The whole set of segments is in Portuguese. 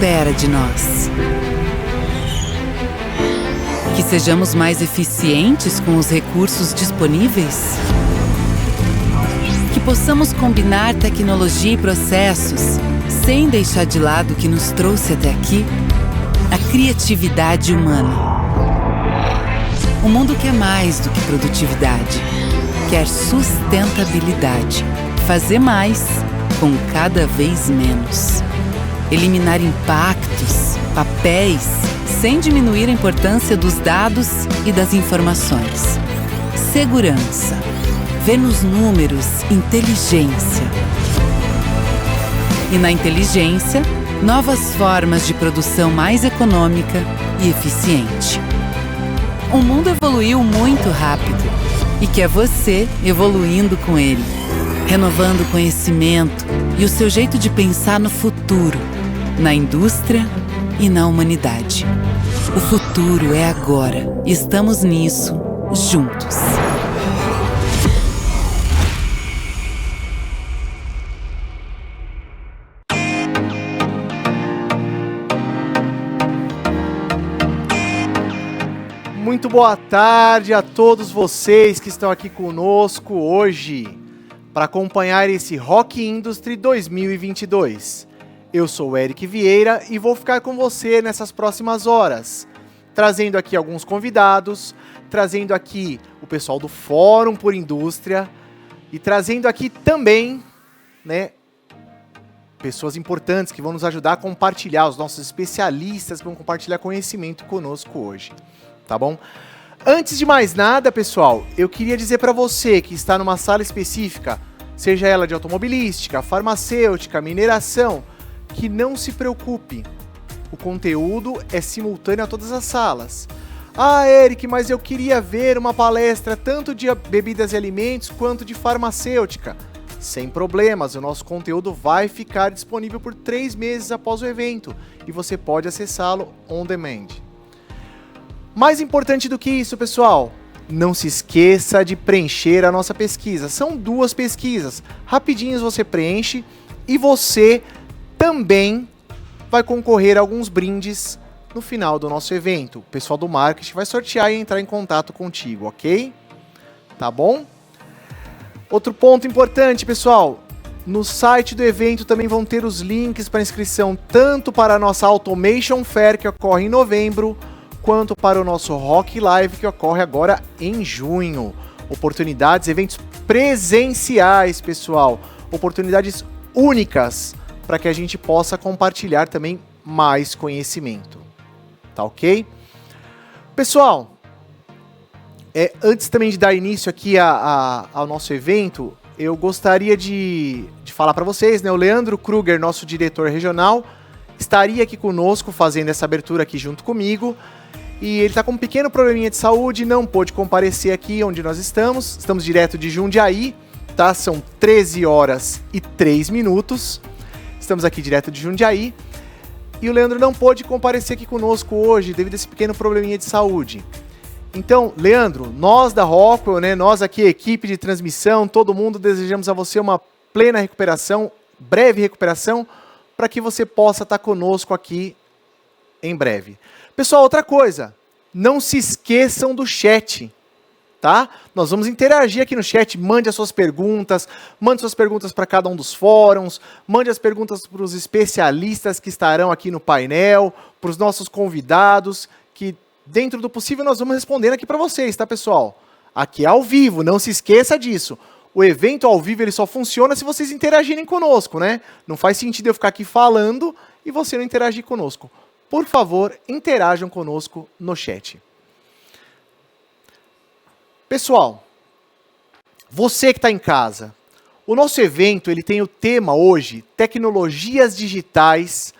espera de nós. Que sejamos mais eficientes com os recursos disponíveis? Que possamos combinar tecnologia e processos sem deixar de lado o que nos trouxe até aqui? A criatividade humana. O mundo quer mais do que produtividade. Quer sustentabilidade. Fazer mais com cada vez menos. Eliminar impactos, papéis, sem diminuir a importância dos dados e das informações. Segurança. Ver nos números, inteligência. E na inteligência, novas formas de produção mais econômica e eficiente. O mundo evoluiu muito rápido e quer você evoluindo com ele, renovando o conhecimento e o seu jeito de pensar no futuro, na indústria e na humanidade. O futuro é agora e estamos nisso juntos. Muito boa tarde a todos vocês que estão aqui conosco hoje para acompanhar esse Rock Industry 2022. Eu sou o Eric Vieira e vou ficar com você nessas próximas horas, trazendo aqui alguns convidados, trazendo aqui o pessoal do Fórum por Indústria e trazendo aqui também, pessoas importantes que vão nos ajudar a compartilhar, os nossos especialistas que vão compartilhar conhecimento conosco hoje. Tá bom? Antes de mais nada, pessoal, eu queria dizer para você que está numa sala específica, seja ela de automobilística, farmacêutica, mineração, que não se preocupe. O conteúdo é simultâneo a todas as salas. Ah, Eric, mas eu queria ver uma palestra tanto de bebidas e alimentos quanto de farmacêutica. Sem problemas, o nosso conteúdo vai ficar disponível por 3 meses após o evento e você pode acessá-lo on demand. Mais importante do que isso, pessoal, não se esqueça de preencher a nossa pesquisa. São 2 pesquisas, rapidinhos você preenche e você também vai concorrer a alguns brindes no final do nosso evento. O pessoal do marketing vai sortear e entrar em contato contigo, ok? Tá bom? Outro ponto importante, pessoal, no site do evento também vão ter os links para inscrição tanto para a nossa Automation Fair, que ocorre em novembro, quanto para o nosso Rock Live, que ocorre agora em junho. Oportunidades, eventos presenciais, pessoal. Oportunidades únicas para que a gente possa compartilhar também mais conhecimento. Tá ok? Pessoal, antes também de dar início aqui ao nosso evento, eu gostaria de falar para vocês, o Leandro Kruger, nosso diretor regional, estaria aqui conosco fazendo essa abertura aqui junto comigo. E ele está com um pequeno probleminha de saúde, não pôde comparecer aqui onde nós estamos. Estamos direto de Jundiaí, tá? São 13h03. Estamos aqui direto de Jundiaí. E o Leandro não pôde comparecer aqui conosco hoje devido a esse pequeno probleminha de saúde. Então, Leandro, nós da Rockwell, nós aqui, equipe de transmissão, todo mundo desejamos a você uma plena recuperação, breve recuperação, para que você possa estar conosco aqui em breve. Pessoal, outra coisa, não se esqueçam do chat, tá? Nós vamos interagir aqui no chat, mande as suas perguntas, para cada um dos fóruns, mande as perguntas para os especialistas que estarão aqui no painel, para os nossos convidados, que dentro do possível nós vamos respondendo aqui para vocês, tá, pessoal? Aqui é ao vivo, não se esqueça disso. O evento ao vivo ele só funciona se vocês interagirem conosco, Não faz sentido eu ficar aqui falando e você não interagir conosco. Por favor, interajam conosco no chat. Pessoal, você que está em casa, o nosso evento ele tem o tema hoje, Tecnologias Digitais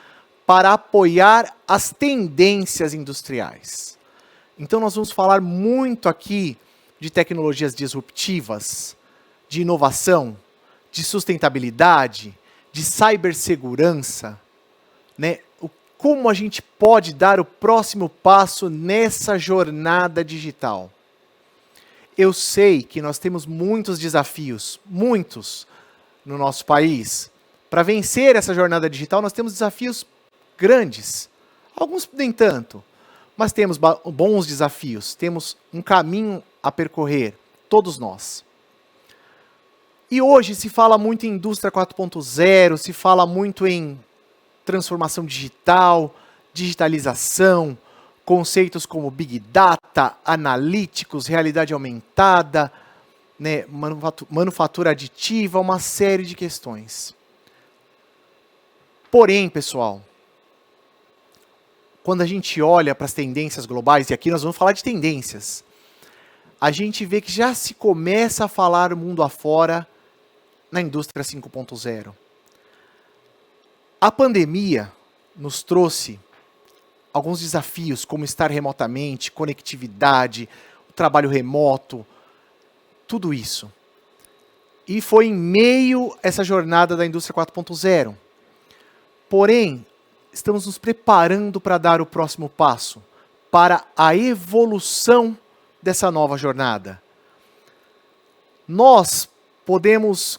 para apoiar as tendências industriais. Então nós vamos falar muito aqui de tecnologias disruptivas, de inovação, de sustentabilidade, de cibersegurança, como a gente pode dar o próximo passo nessa jornada digital. Eu sei que nós temos muitos desafios, muitos, no nosso país. Para vencer essa jornada digital, nós temos desafios grandes, alguns nem tanto, mas temos bons desafios, temos um caminho a percorrer, todos nós. E hoje se fala muito em indústria 4.0, se fala muito em transformação digital, digitalização, conceitos como Big Data, analíticos, realidade aumentada, né, manufatura aditiva, uma série de questões. Porém, pessoal, quando a gente olha para as tendências globais, e aqui nós vamos falar de tendências, a gente vê que já se começa a falar mundo afora na indústria 5.0. A pandemia nos trouxe alguns desafios, como estar remotamente, conectividade, o trabalho remoto, tudo isso. E foi em meio a essa jornada da indústria 4.0. Porém, estamos nos preparando para dar o próximo passo, para a evolução dessa nova jornada. Nós podemos,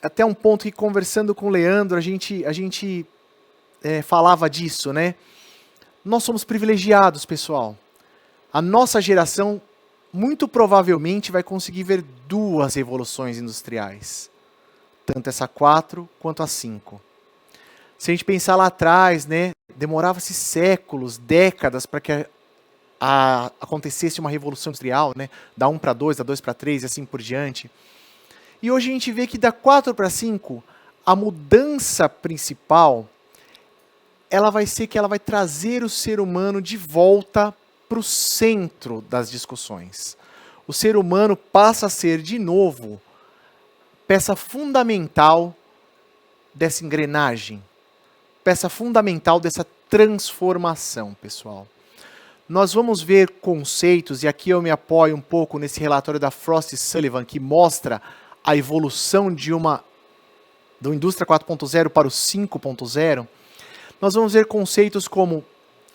até um ponto que conversando com o Leandro, a gente falava disso, né? Nós somos privilegiados, pessoal. A nossa geração muito provavelmente vai conseguir ver duas revoluções industriais. Tanto essa 4 quanto a 5. Se a gente pensar lá atrás, né, demorava-se séculos, décadas para que acontecesse uma revolução industrial, né, da 1 para 2, da 2 para 3 e assim por diante. E hoje a gente vê que da 4 para 5, a mudança principal, ela vai ser que ela vai trazer o ser humano de volta para o centro das discussões. O ser humano passa a ser, de novo, peça fundamental dessa engrenagem, peça fundamental dessa transformação, pessoal. Nós vamos ver conceitos, e aqui eu me apoio um pouco nesse relatório da Frost e Sullivan, que mostra a evolução do indústria 4.0 para o 5.0, nós vamos ver conceitos como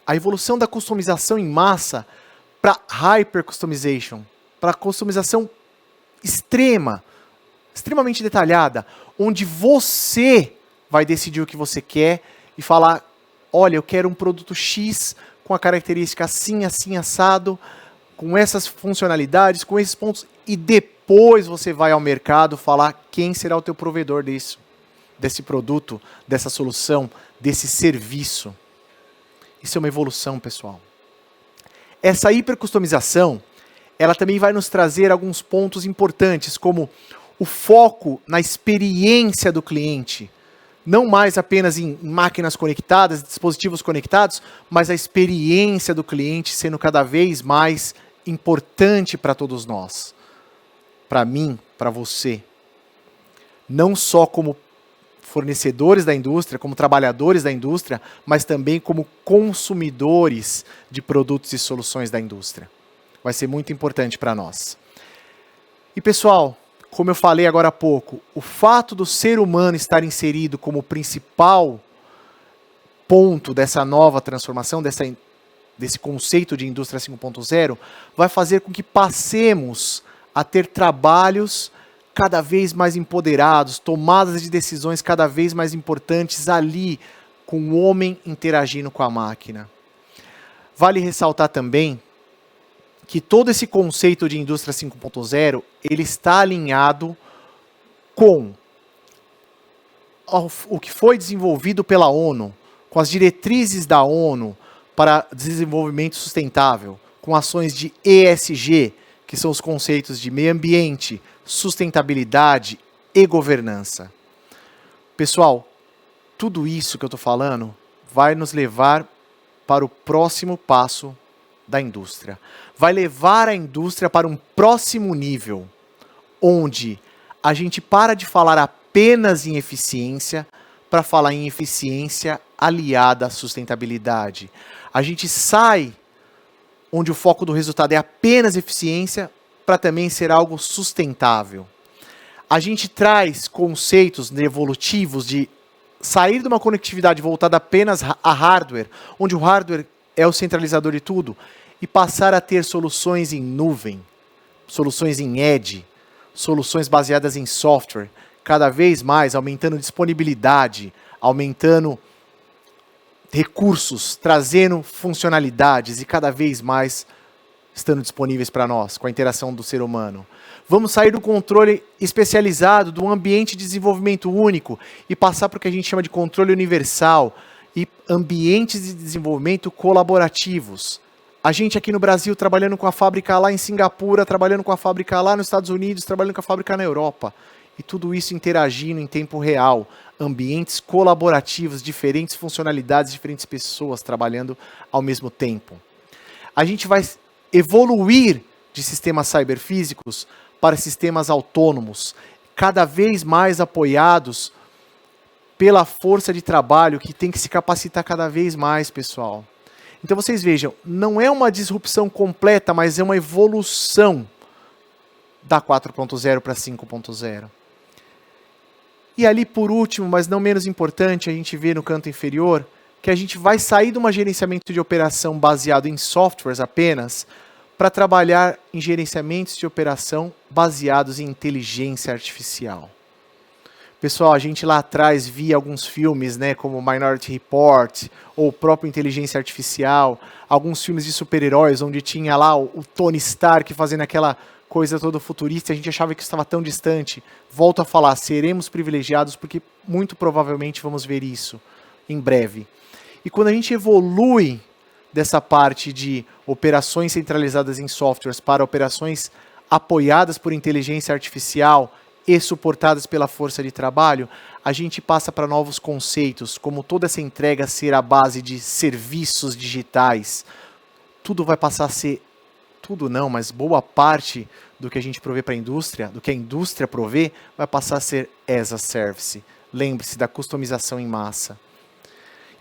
a evolução da customização em massa para hyper customization, para customização extremamente detalhada, onde você vai decidir o que você quer e falar, olha, eu quero um produto X com a característica assim, assim, assado, com essas funcionalidades, com esses pontos, e depois você vai ao mercado falar quem será o teu provedor disso, desse produto, dessa solução, desse serviço. Isso é uma evolução, pessoal. Essa hipercustomização, ela também vai nos trazer alguns pontos importantes, como o foco na experiência do cliente. Não mais apenas em máquinas conectadas, dispositivos conectados, mas a experiência do cliente sendo cada vez mais importante para todos nós. Para mim, para você. Não só como fornecedores da indústria, como trabalhadores da indústria, mas também como consumidores de produtos e soluções da indústria. Vai ser muito importante para nós. E pessoal, como eu falei agora há pouco, o fato do ser humano estar inserido como principal ponto dessa nova transformação, desse conceito de indústria 5.0, vai fazer com que passemos a ter trabalhos cada vez mais empoderados, tomadas de decisões cada vez mais importantes ali, com o homem interagindo com a máquina. Vale ressaltar também que todo esse conceito de indústria 5.0, ele está alinhado com o que foi desenvolvido pela ONU, com as diretrizes da ONU para desenvolvimento sustentável, com ações de ESG, que são os conceitos de meio ambiente, sustentabilidade e governança. Pessoal, tudo isso que eu estou falando vai nos levar para o próximo passo da indústria. Vai levar a indústria para um próximo nível, onde a gente para de falar apenas em eficiência para falar em eficiência aliada à sustentabilidade. A gente sai onde o foco do resultado é apenas eficiência para também ser algo sustentável. A gente traz conceitos evolutivos de sair de uma conectividade voltada apenas a hardware, onde o hardware é o centralizador de tudo, e passar a ter soluções em nuvem, soluções em edge, soluções baseadas em software, cada vez mais aumentando disponibilidade, aumentando recursos, trazendo funcionalidades e cada vez mais estando disponíveis para nós, com a interação do ser humano. Vamos sair do controle especializado, do ambiente de desenvolvimento único e passar para o que a gente chama de controle universal e ambientes de desenvolvimento colaborativos. A gente aqui no Brasil trabalhando com a fábrica lá em Singapura, trabalhando com a fábrica lá nos Estados Unidos, trabalhando com a fábrica na Europa. E tudo isso interagindo em tempo real. Ambientes colaborativos, diferentes funcionalidades, diferentes pessoas trabalhando ao mesmo tempo. A gente vai evoluir de sistemas cyberfísicos para sistemas autônomos, cada vez mais apoiados pela força de trabalho que tem que se capacitar cada vez mais, pessoal. Então vocês vejam, não é uma disrupção completa, mas é uma evolução da 4.0 para 5.0. E ali, por último, mas não menos importante, a gente vê no canto inferior que a gente vai sair de um gerenciamento de operação baseado em softwares apenas para trabalhar em gerenciamentos de operação baseados em inteligência artificial. Pessoal, a gente lá atrás via alguns filmes, né, como Minority Report, ou próprio Inteligência Artificial, alguns filmes de super-heróis, onde tinha lá o Tony Stark fazendo aquela coisa toda futurista, a gente achava que isso estava tão distante. Volto a falar, seremos privilegiados porque muito provavelmente vamos ver isso em breve. E quando a gente evolui dessa parte de operações centralizadas em softwares para operações apoiadas por inteligência artificial e suportadas pela força de trabalho, a gente passa para novos conceitos, como toda essa entrega ser a base de serviços digitais. Tudo vai passar a ser, tudo não, mas boa parte do que a gente provê para a indústria, do que a indústria provê, vai passar a ser as a service. Lembre-se da customização em massa.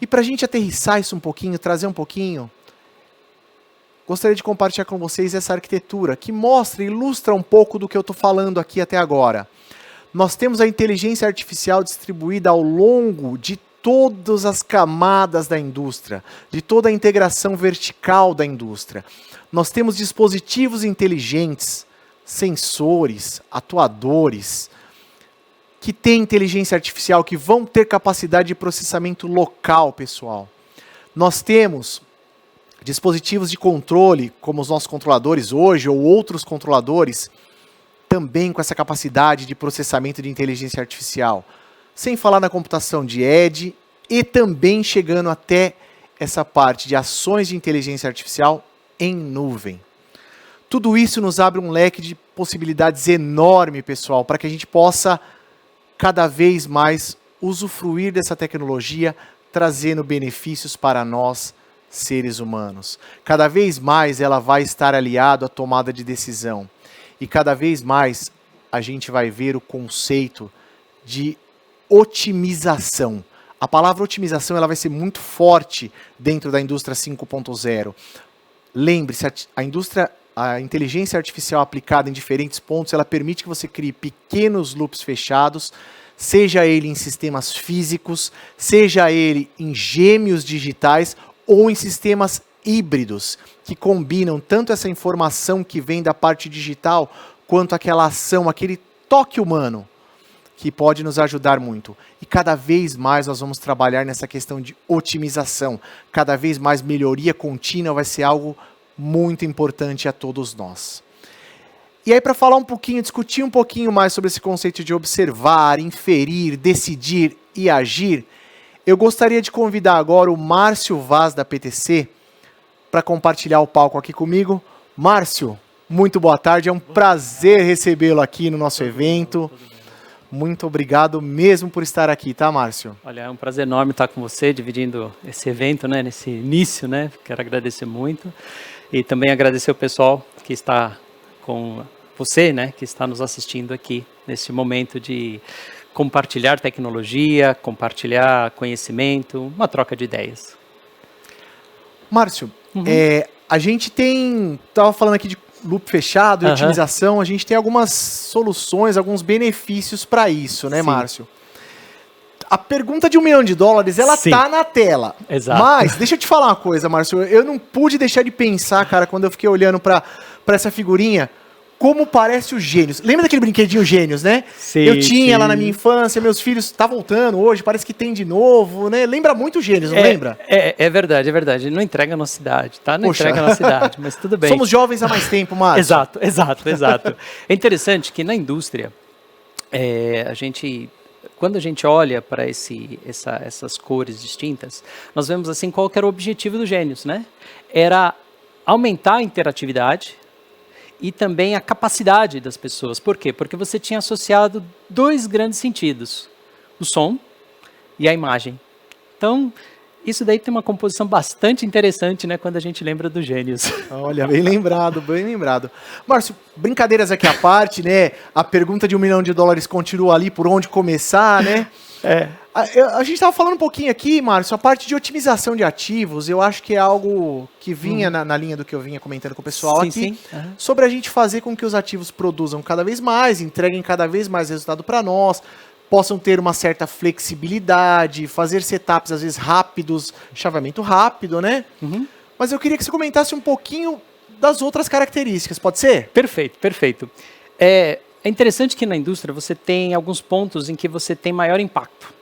E para a gente aterrissar isso um pouquinho, trazer um pouquinho, gostaria de compartilhar com vocês essa arquitetura que mostra e ilustra um pouco do que eu estou falando aqui até agora. Nós temos a inteligência artificial distribuída ao longo de todas as camadas da indústria, de toda a integração vertical da indústria. Nós temos dispositivos inteligentes, sensores, atuadores, que têm inteligência artificial, que vão ter capacidade de processamento local, pessoal. Nós temos dispositivos de controle, como os nossos controladores hoje, ou outros controladores, também com essa capacidade de processamento de inteligência artificial. Sem falar na computação de edge e também chegando até essa parte de ações de inteligência artificial em nuvem. Tudo isso nos abre um leque de possibilidades enorme, pessoal, para que a gente possa cada vez mais usufruir dessa tecnologia, trazendo benefícios para nós, seres humanos. Cada vez mais ela vai estar aliada à tomada de decisão. E cada vez mais a gente vai ver o conceito de otimização. A palavra otimização ela vai ser muito forte dentro da indústria 5.0. Lembre-se, a inteligência artificial aplicada em diferentes pontos, ela permite que você crie pequenos loops fechados, seja ele em sistemas físicos, seja ele em gêmeos digitais ou em sistemas híbridos, que combinam tanto essa informação que vem da parte digital, quanto aquela ação, aquele toque humano, que pode nos ajudar muito. E cada vez mais nós vamos trabalhar nessa questão de otimização. Cada vez mais melhoria contínua vai ser algo muito importante a todos nós. E aí, para falar um pouquinho, discutir um pouquinho mais sobre esse conceito de observar, inferir, decidir e agir, eu gostaria de convidar agora o Márcio Vaz, da PTC, para compartilhar o palco aqui comigo. Márcio, muito boa tarde, é um prazer recebê-lo aqui no nosso evento. Muito obrigado mesmo por estar aqui, tá, Márcio? Olha, é um prazer enorme estar com você, dividindo esse evento, né, nesse início, né? Quero agradecer muito. E também agradecer o pessoal que está com você, né, que está nos assistindo aqui nesse momento de compartilhar tecnologia, compartilhar conhecimento, uma troca de ideias. Márcio, a gente estava falando aqui de loop fechado e otimização, a gente tem algumas soluções, alguns benefícios para isso, né, Márcio? A pergunta de $1 milhão, ela tá na tela. Exato. Mas, deixa eu te falar uma coisa, Márcio, eu não pude deixar de pensar, cara, quando eu fiquei olhando para essa figurinha, como parece o Gênios. Lembra daquele brinquedinho Gênios, né? Sim, Eu tinha sim. lá na minha infância, meus filhos, tá voltando hoje, parece que tem de novo, né? Lembra muito o Gênios, não lembra? É verdade, é verdade. Não entrega a nossa cidade, tá? Não Poxa. entrega a nossa cidade, mas tudo bem. Somos jovens há mais tempo, Márcio. Exato. É interessante que na indústria, quando a gente olha para essas cores distintas, nós vemos assim qual que era o objetivo do Gênios, né? Era aumentar a interatividade e também a capacidade das pessoas. Por quê? Porque você tinha associado dois grandes sentidos, o som e a imagem. Então, isso daí tem uma composição bastante interessante, né, quando a gente lembra do Gênios. Olha, bem lembrado, bem lembrado. Márcio, brincadeiras aqui à parte, né? A pergunta de $1 milhão continua ali, por onde começar, né? A gente estava falando um pouquinho aqui, Márcio, a parte de otimização de ativos, eu acho que é algo que vinha na linha do que eu vinha comentando com o pessoal aqui, sobre a gente fazer com que os ativos produzam cada vez mais, entreguem cada vez mais resultado para nós, possam ter uma certa flexibilidade, fazer setups às vezes rápidos, chaveamento rápido, né? Mas eu queria que você comentasse um pouquinho das outras características, pode ser? Perfeito. É interessante que na indústria você tem alguns pontos em que você tem maior impacto.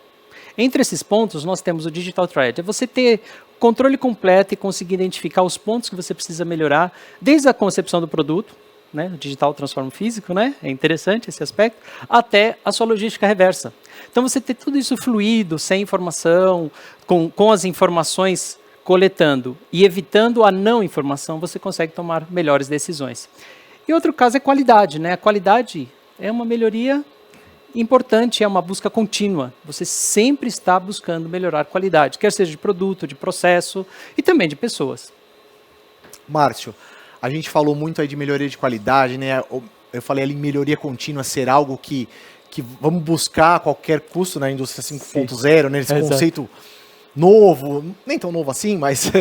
Entre esses pontos, nós temos o Digital Thread. É você ter controle completo e conseguir identificar os pontos que você precisa melhorar, desde a concepção do produto, né? O digital transforma o físico, né? É interessante esse aspecto, até a sua logística reversa. Então, você ter tudo isso fluido, sem informação, com as informações coletando e evitando a não informação, você consegue tomar melhores decisões. E outro caso é qualidade, né? A qualidade é uma melhoria importante, é uma busca contínua. Você sempre está buscando melhorar a qualidade, quer seja de produto, de processo e também de pessoas. Márcio, a gente falou muito aí de melhoria de qualidade, né? Eu falei ali melhoria contínua ser algo que vamos buscar a qualquer custo na indústria 5.0, né? Esse conceito novo, nem tão novo assim, mas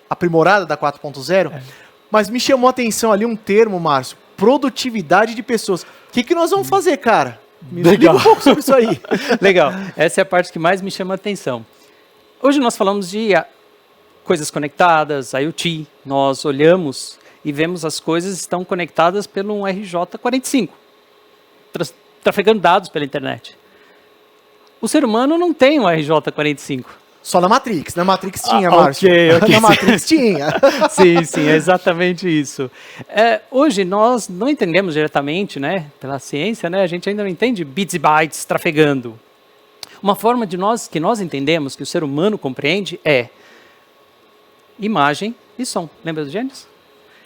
aprimorado da 4.0. Mas me chamou a atenção ali um termo, Márcio, produtividade de pessoas. O que nós vamos fazer, cara? Me explica um pouco sobre isso aí. Legal. Essa é a parte que mais me chama a atenção. Hoje nós falamos de coisas conectadas, IoT. Nós olhamos e vemos as coisas estão conectadas pelo um RJ45, trafegando dados pela internet. O ser humano não tem um RJ45. Só na Matrix. Na Matrix tinha, Márcio. Okay. Na Matrix tinha. Sim, é exatamente isso. Hoje nós não entendemos diretamente, né, pela ciência, né, a gente ainda não entende bits e bytes trafegando. Uma forma que nós entendemos, que o ser humano compreende, é imagem e som. Lembra dos Gênios?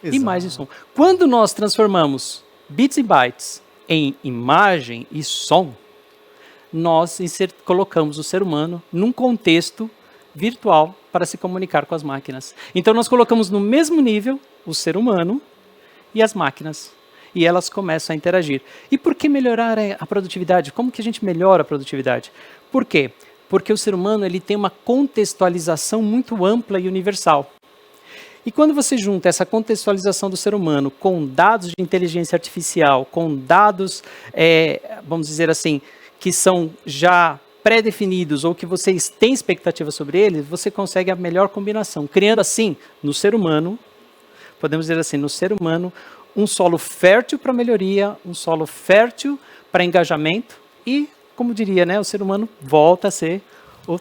Exato. Imagem e som. Quando nós transformamos bits e bytes em imagem e som, nós colocamos o ser humano num contexto virtual para se comunicar com as máquinas. Então nós colocamos no mesmo nível o ser humano e as máquinas. E elas começam a interagir. E por que melhorar a produtividade? Como que a gente melhora a produtividade? Por quê? Porque o ser humano ele tem uma contextualização muito ampla e universal. E quando você junta essa contextualização do ser humano com dados de inteligência artificial, com dados, vamos dizer assim, que são já pré-definidos ou que vocês têm expectativa sobre eles, você consegue a melhor combinação, criando assim, no ser humano, podemos dizer assim, no ser humano, um solo fértil para melhoria, um solo fértil para engajamento e, como diria, né, o ser humano volta a ser o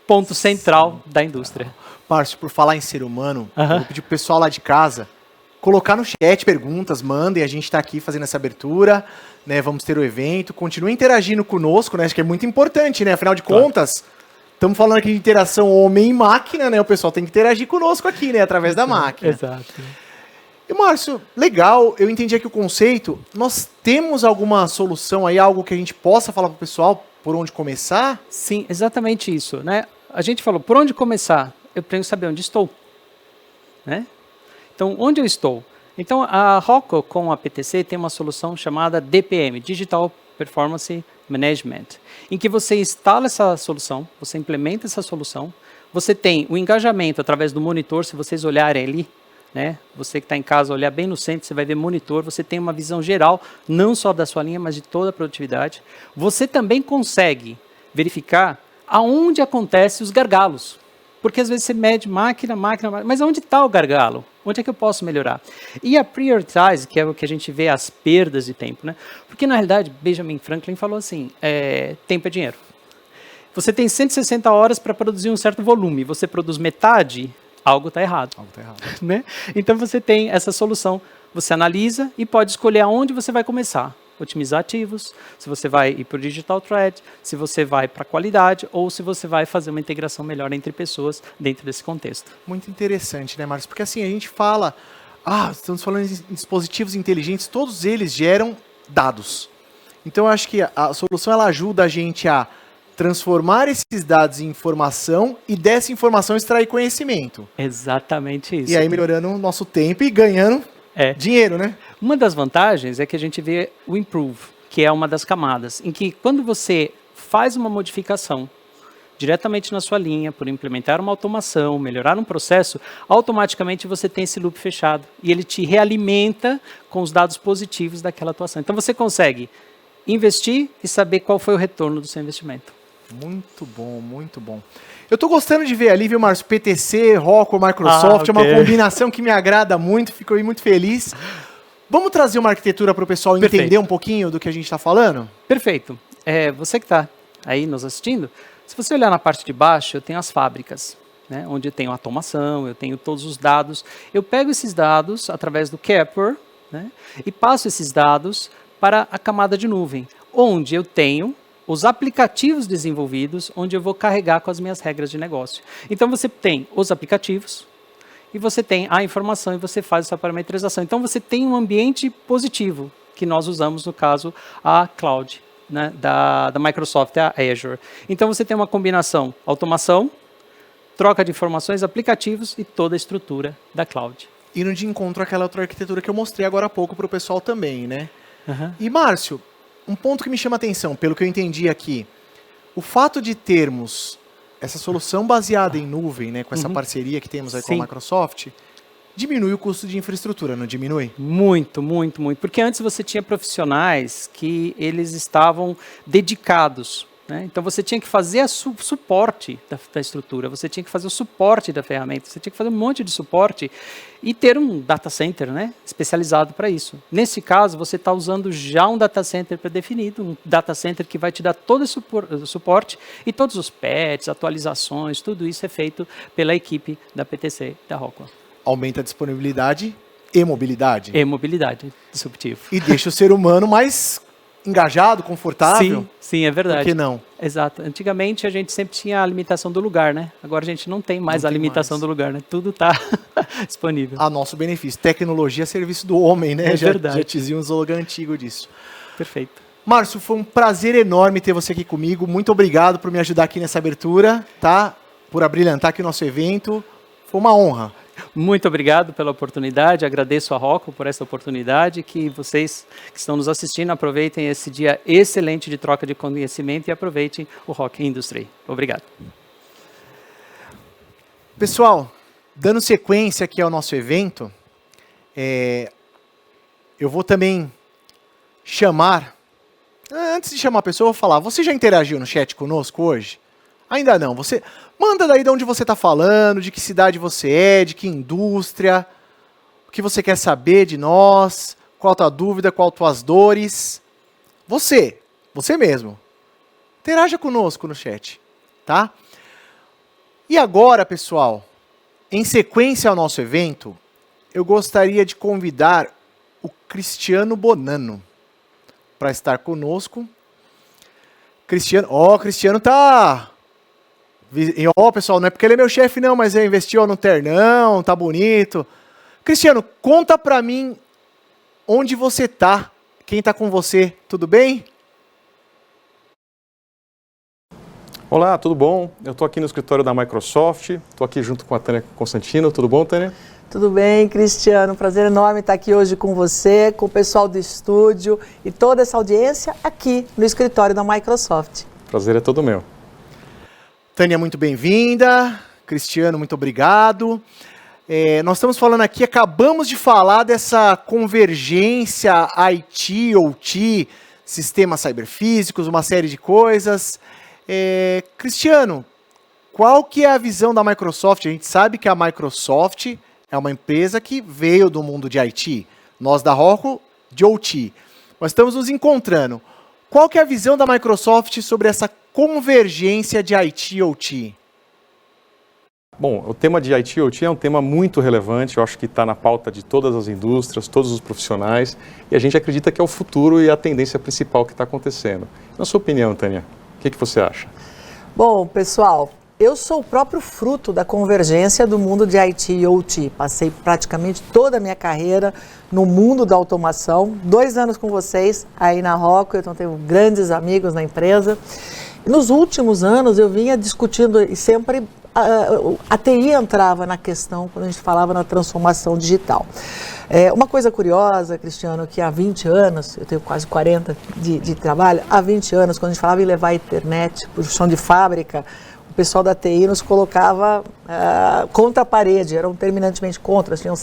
ponto central da indústria. Márcio, por falar em ser humano, eu vou pedir pro pessoal lá de casa colocar no chat perguntas, mandem, a gente está aqui fazendo essa abertura, né? Vamos ter o evento, continue interagindo conosco, né? Acho que é muito importante, né? Afinal de contas, estamos falando aqui de interação homem e máquina, né? O pessoal tem que interagir conosco aqui, né? Através da máquina. Exato. E, Márcio, legal, eu entendi aqui o conceito. Nós temos alguma solução aí, algo que a gente possa falar para o pessoal por onde começar? Sim, exatamente isso, né? A gente falou, por onde começar? Eu tenho que saber onde estou, né? Então, onde eu estou? Então, a Rockwell com a PTC tem uma solução chamada DPM, Digital Performance Management, em que você instala essa solução, você implementa essa solução, você tem o engajamento através do monitor, se vocês olharem ali, né? Você que está em casa, olhar bem no centro, você vai ver monitor, você tem uma visão geral, não só da sua linha, mas de toda a produtividade. Você também consegue verificar aonde acontecem os gargalos. Porque às vezes você mede máquina, mas onde está o gargalo? Onde é que eu posso melhorar? E a prioritize, que é o que a gente vê as perdas de tempo, né? Porque na realidade, Benjamin Franklin falou assim, tempo é dinheiro. Você tem 160 horas para produzir um certo volume, você produz metade, algo está errado. Algo tá errado. Né? Então você tem essa solução, você analisa e pode escolher aonde você vai começar. Otimizar ativos, se você vai ir para o Digital Thread, se você vai para a qualidade ou se você vai fazer uma integração melhor entre pessoas dentro desse contexto. Muito interessante, né, Márcio? Porque assim, a gente fala, estamos falando em dispositivos inteligentes, todos eles geram dados. Então eu acho que a solução ela ajuda a gente a transformar esses dados em informação e dessa informação extrair conhecimento. Exatamente isso. E aí melhorando o nosso tempo e ganhando dinheiro, né? Uma das vantagens é que a gente vê o Improve, que é uma das camadas, em que quando você faz uma modificação diretamente na sua linha, por implementar uma automação, melhorar um processo, automaticamente você tem esse loop fechado e ele te realimenta com os dados positivos daquela atuação. Então você consegue investir e saber qual foi o retorno do seu investimento. Muito bom, muito bom. Eu tô gostando de ver ali, viu, Márcio? PTC, Rockwell, Microsoft, é uma combinação que me agrada muito, fico aí muito feliz. Vamos trazer uma arquitetura para o pessoal entender um pouquinho do que a gente está falando? Perfeito. Você que está aí nos assistindo, se você olhar na parte de baixo, eu tenho as fábricas, né, onde eu tenho a automação, eu tenho todos os dados. Eu pego esses dados através do Kepware, né, e passo esses dados para a camada de nuvem, onde eu tenho os aplicativos desenvolvidos, onde eu vou carregar com as minhas regras de negócio. Então você tem os aplicativos e você tem a informação e você faz essa parametrização. Então você tem um ambiente positivo, que nós usamos no caso a cloud, né, da Microsoft, a Azure. Então você tem uma combinação automação, troca de informações, aplicativos e toda a estrutura da cloud. Indo de encontro àquela outra arquitetura que eu mostrei agora há pouco para o pessoal também, né? Uhum. E Márcio, um ponto que me chama a atenção, pelo que eu entendi aqui, o fato de termos essa solução baseada em nuvem, né, com essa parceria que temos aí com a Microsoft, diminui o custo de infraestrutura, não diminui? Muito, muito, muito. Porque antes você tinha profissionais que eles estavam dedicados, né? Então você tinha que fazer o suporte da estrutura, você tinha que fazer o suporte da ferramenta, você tinha que fazer um monte de suporte e ter um data center, né, especializado para isso. Nesse caso, você está usando já um data center pré-definido, um data center que vai te dar todo esse suporte e todos os patches, atualizações, tudo isso é feito pela equipe da PTC, da Rockwell. Aumenta a disponibilidade e mobilidade. E mobilidade, disruptivo. E deixa o ser humano mais engajado, confortável. Sim, é verdade. Por que não? Exato. Antigamente a gente sempre tinha a limitação do lugar, né? Agora a gente não tem mais a limitação do lugar, né? Tudo está disponível. A nosso benefício. Tecnologia a serviço do homem, né? É verdade. Já dizia um slogan antigo disso. Perfeito. Márcio, foi um prazer enorme ter você aqui comigo. Muito obrigado por me ajudar aqui nessa abertura, tá? Por abrilhantar aqui o nosso evento. Foi uma honra. Muito obrigado pela oportunidade, agradeço a Rockwell por essa oportunidade, que vocês que estão nos assistindo aproveitem esse dia excelente de troca de conhecimento e aproveitem o Rock Industry. Obrigado. Pessoal, dando sequência aqui ao nosso evento, eu vou também chamar, antes de chamar a pessoa, eu vou falar, você já interagiu no chat conosco hoje? Ainda não, você manda daí de onde você está falando, de que cidade você é, de que indústria, o que você quer saber de nós, qual a tua dúvida, qual as tuas dores. Você mesmo, interaja conosco no chat, tá? E agora, pessoal, em sequência ao nosso evento, eu gostaria de convidar o Cristiano Bonanno para estar conosco. Cristiano tá... pessoal, não é porque ele é meu chefe não, mas ele investiu no ternão, tá bonito. Cristiano, conta pra mim onde você tá, quem tá com você, tudo bem? Olá, tudo bom? Eu tô aqui no escritório da Microsoft, tô aqui junto com a Tânia Constantino, tudo bom, Tânia? Tudo bem, Cristiano, prazer enorme estar aqui hoje com você, com o pessoal do estúdio e toda essa audiência aqui no escritório da Microsoft. Prazer é todo meu. Tânia, muito bem-vinda. Cristiano, muito obrigado. Nós estamos falando aqui, acabamos de falar dessa convergência IT, OT, sistemas cyberfísicos, uma série de coisas. Cristiano, qual que é a visão da Microsoft? A gente sabe que a Microsoft é uma empresa que veio do mundo de IT. Nós da Rockwell, de OT. Nós estamos nos encontrando. Qual que é a visão da Microsoft sobre essa convergência de IT e OT? Bom, o tema de IT e OT é um tema muito relevante, eu acho que está na pauta de todas as indústrias, todos os profissionais, e a gente acredita que é o futuro e a tendência principal que está acontecendo. Na sua opinião, Tânia, o que você acha? Bom, pessoal, eu sou o próprio fruto da convergência do mundo de IT e OT. Passei praticamente toda a minha carreira no mundo da automação, 2 anos com vocês aí na Rockwell, então tenho grandes amigos na empresa. Nos últimos anos eu vinha discutindo e sempre a TI entrava na questão quando a gente falava na transformação digital. Uma coisa curiosa, Cristiano, que há 20 anos, eu tenho quase 40 de trabalho, há 20 anos, quando a gente falava em levar a internet para o chão de fábrica, o pessoal da TI nos colocava contra a parede, eram terminantemente contra, tinham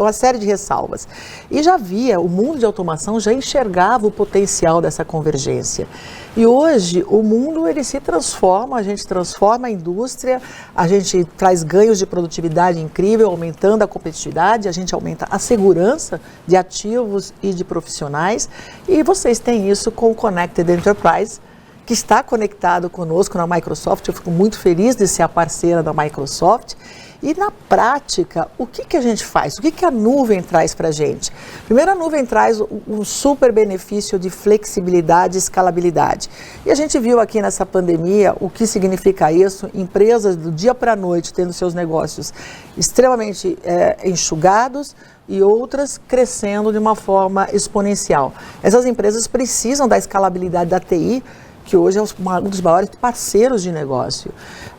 uma série de ressalvas. E já via, o mundo de automação já enxergava o potencial dessa convergência. E hoje o mundo ele se transforma, a gente transforma a indústria, a gente traz ganhos de produtividade incrível, aumentando a competitividade, a gente aumenta a segurança de ativos e de profissionais. E vocês têm isso com o Connected Enterprise, que está conectado conosco na Microsoft. Eu fico muito feliz de ser a parceira da Microsoft. E na prática, o que a gente faz? O que a nuvem traz para a gente? Primeiro, a nuvem traz um super benefício de flexibilidade e escalabilidade. E a gente viu aqui nessa pandemia o que significa isso, empresas do dia para a noite tendo seus negócios extremamente enxugados, e outras crescendo de uma forma exponencial. Essas empresas precisam da escalabilidade da TI, que hoje é um dos maiores parceiros de negócio.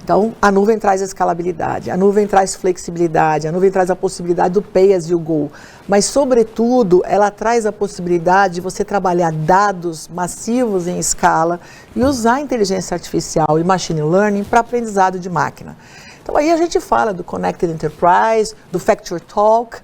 Então, a nuvem traz a escalabilidade, a nuvem traz flexibilidade, a nuvem traz a possibilidade do pay as you go, mas, sobretudo, ela traz a possibilidade de você trabalhar dados massivos em escala e usar a inteligência artificial e machine learning para aprendizado de máquina. Então, aí a gente fala do Connected Enterprise, do Factory Talk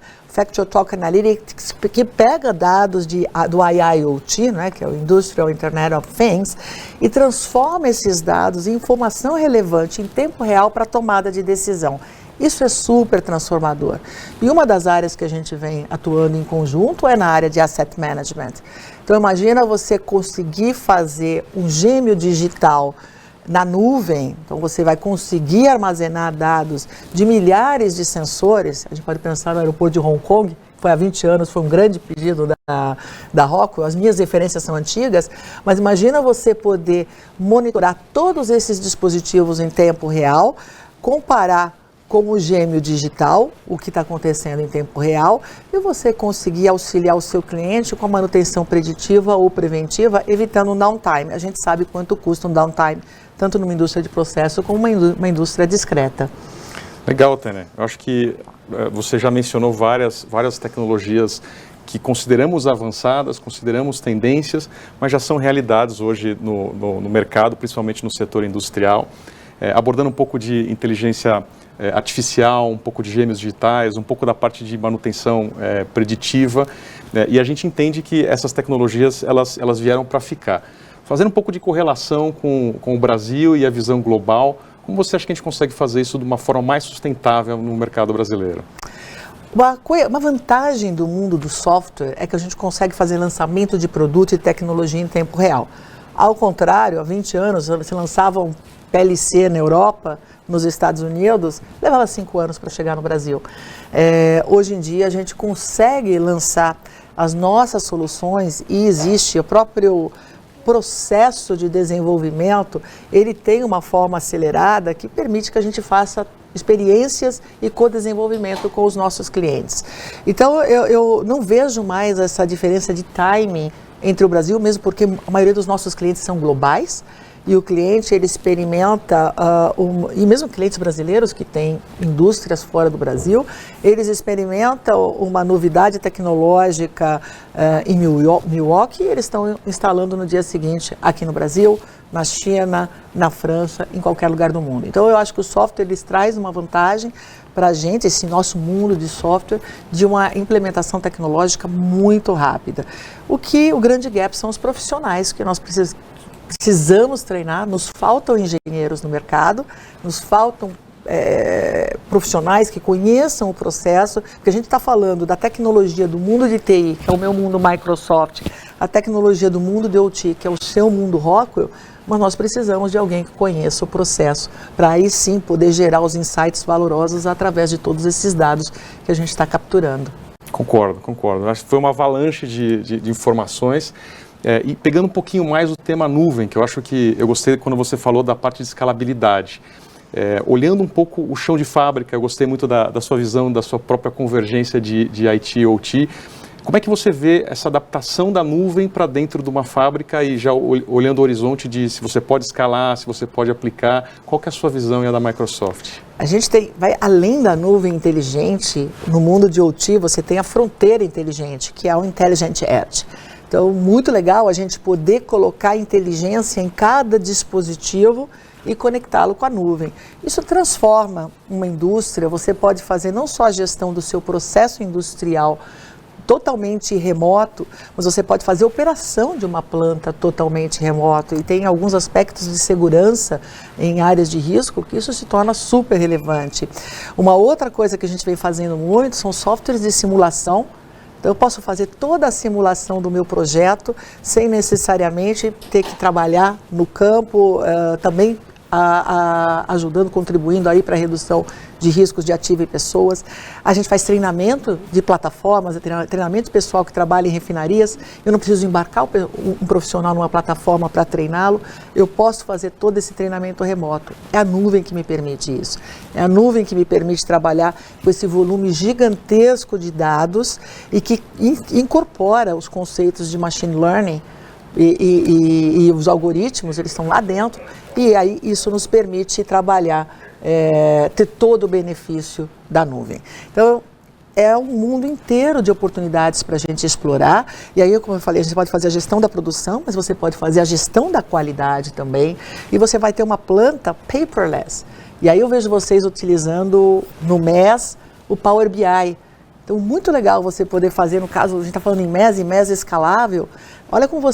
Analytics, que pega dados do IIoT, né, que é o Industrial Internet of Things, e transforma esses dados em informação relevante em tempo real para a tomada de decisão. Isso é super transformador. E uma das áreas que a gente vem atuando em conjunto é na área de Asset Management. Então, imagina você conseguir fazer um gêmeo digital na nuvem, então você vai conseguir armazenar dados de milhares de sensores. A gente pode pensar no aeroporto de Hong Kong, foi há 20 anos, foi um grande pedido da Rockwell, as minhas referências são antigas, mas imagina você poder monitorar todos esses dispositivos em tempo real, comparar com o gêmeo digital, o que está acontecendo em tempo real, e você conseguir auxiliar o seu cliente com a manutenção preditiva ou preventiva, evitando um downtime. A gente sabe quanto custa um downtime, tanto numa indústria de processo como uma indústria discreta. Legal, Tânia. Eu acho que você já mencionou várias tecnologias que consideramos avançadas, consideramos tendências, mas já são realidades hoje no mercado, principalmente no setor industrial. Abordando um pouco de inteligência artificial, um pouco de gêmeos digitais, um pouco da parte de manutenção preditiva, e a gente entende que essas tecnologias elas vieram para ficar. Fazendo um pouco de correlação com o Brasil e a visão global, como você acha que a gente consegue fazer isso de uma forma mais sustentável no mercado brasileiro? Uma vantagem do mundo do software é que a gente consegue fazer lançamento de produto e tecnologia em tempo real. Ao contrário, há 20 anos, se lançava um PLC na Europa, nos Estados Unidos, levava 5 anos para chegar no Brasil. Hoje em dia, a gente consegue lançar as nossas soluções e existe o próprio processo de desenvolvimento, ele tem uma forma acelerada que permite que a gente faça experiências e co-desenvolvimento com os nossos clientes. Então, eu não vejo mais essa diferença de timing entre o Brasil, mesmo porque a maioria dos nossos clientes são globais, e o cliente ele experimenta, e mesmo clientes brasileiros que têm indústrias fora do Brasil, eles experimentam uma novidade tecnológica em Milwaukee e eles estão instalando no dia seguinte aqui no Brasil, na China, na França, em qualquer lugar do mundo. Então eu acho que o software eles traz uma vantagem para a gente, esse nosso mundo de software, de uma implementação tecnológica muito rápida. O grande gap são os profissionais que nós precisamos treinar, nos faltam engenheiros no mercado, nos faltam profissionais que conheçam o processo, porque a gente está falando da tecnologia do mundo de TI, que é o meu mundo Microsoft, a tecnologia do mundo de OT, que é o seu mundo Rockwell, mas nós precisamos de alguém que conheça o processo, para aí sim poder gerar os insights valorosos através de todos esses dados que a gente está capturando. Concordo. Acho que foi uma avalanche de informações. E pegando um pouquinho mais o tema nuvem, que eu acho que eu gostei quando você falou da parte de escalabilidade. Olhando um pouco o chão de fábrica, eu gostei muito da sua visão, da sua própria convergência de IT e OT. Como é que você vê essa adaptação da nuvem para dentro de uma fábrica e já olhando o horizonte de se você pode escalar, se você pode aplicar, qual que é a sua visão e a da Microsoft? A gente vai além da nuvem inteligente, no mundo de OT você tem a fronteira inteligente, que é o Intelligent Edge. Então, muito legal a gente poder colocar inteligência em cada dispositivo e conectá-lo com a nuvem. Isso transforma uma indústria, você pode fazer não só a gestão do seu processo industrial totalmente remoto, mas você pode fazer a operação de uma planta totalmente remoto e tem alguns aspectos de segurança em áreas de risco que isso se torna super relevante. Uma outra coisa que a gente vem fazendo muito são softwares de simulação. Então, eu posso fazer toda a simulação do meu projeto sem necessariamente ter que trabalhar no campo, também ajudando, contribuindo aí para a redução de riscos de ativo e pessoas. A gente faz treinamento de plataformas, treinamento de pessoal que trabalha em refinarias. Eu não preciso embarcar um profissional numa plataforma para treiná-lo. Eu posso fazer todo esse treinamento remoto. É a nuvem que me permite isso. É a nuvem que me permite trabalhar com esse volume gigantesco de dados e que incorpora os conceitos de machine learning e os algoritmos, eles estão lá dentro, e aí isso nos permite trabalhar, ter todo o benefício da nuvem. Então, é um mundo inteiro de oportunidades para a gente explorar, e aí, como eu falei, a gente pode fazer a gestão da produção, mas você pode fazer a gestão da qualidade também, e você vai ter uma planta paperless. E aí eu vejo vocês utilizando no MES o Power BI. Então, muito legal você poder fazer, no caso, a gente está falando em MES, e MES escalável. Olha como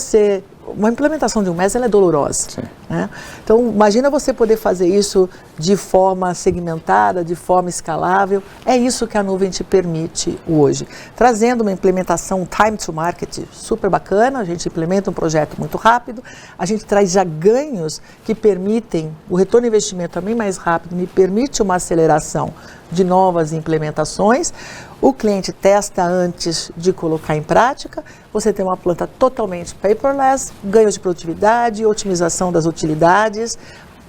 uma implementação de um MES, ela é dolorosa. Né? Então, imagina você poder fazer isso de forma segmentada, de forma escalável. É isso que a nuvem te permite hoje. Trazendo uma implementação time to market super bacana, a gente implementa um projeto muito rápido, a gente traz já ganhos que permitem, o retorno de investimento também mais rápido, me permite uma aceleração de novas implementações. O cliente testa antes de colocar em prática, você tem uma planta totalmente paperless, ganho de produtividade, otimização das utilidades,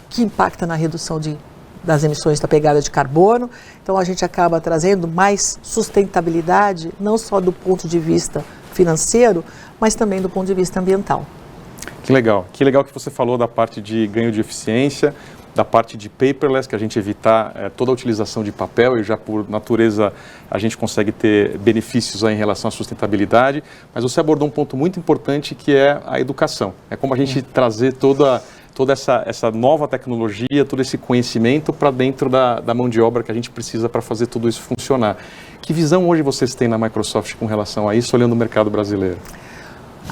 que impacta na redução das emissões da pegada de carbono. Então a gente acaba trazendo mais sustentabilidade, não só do ponto de vista financeiro, mas também do ponto de vista ambiental. Que legal que você falou da parte de ganho de eficiência, da parte de paperless, que a gente evitar toda a utilização de papel e já por natureza a gente consegue ter benefícios em relação à sustentabilidade, mas você abordou um ponto muito importante que é a educação. É como a gente trazer toda essa nova tecnologia, todo esse conhecimento para dentro da mão de obra que a gente precisa para fazer tudo isso funcionar. Que visão hoje vocês têm na Microsoft com relação a isso, olhando o mercado brasileiro?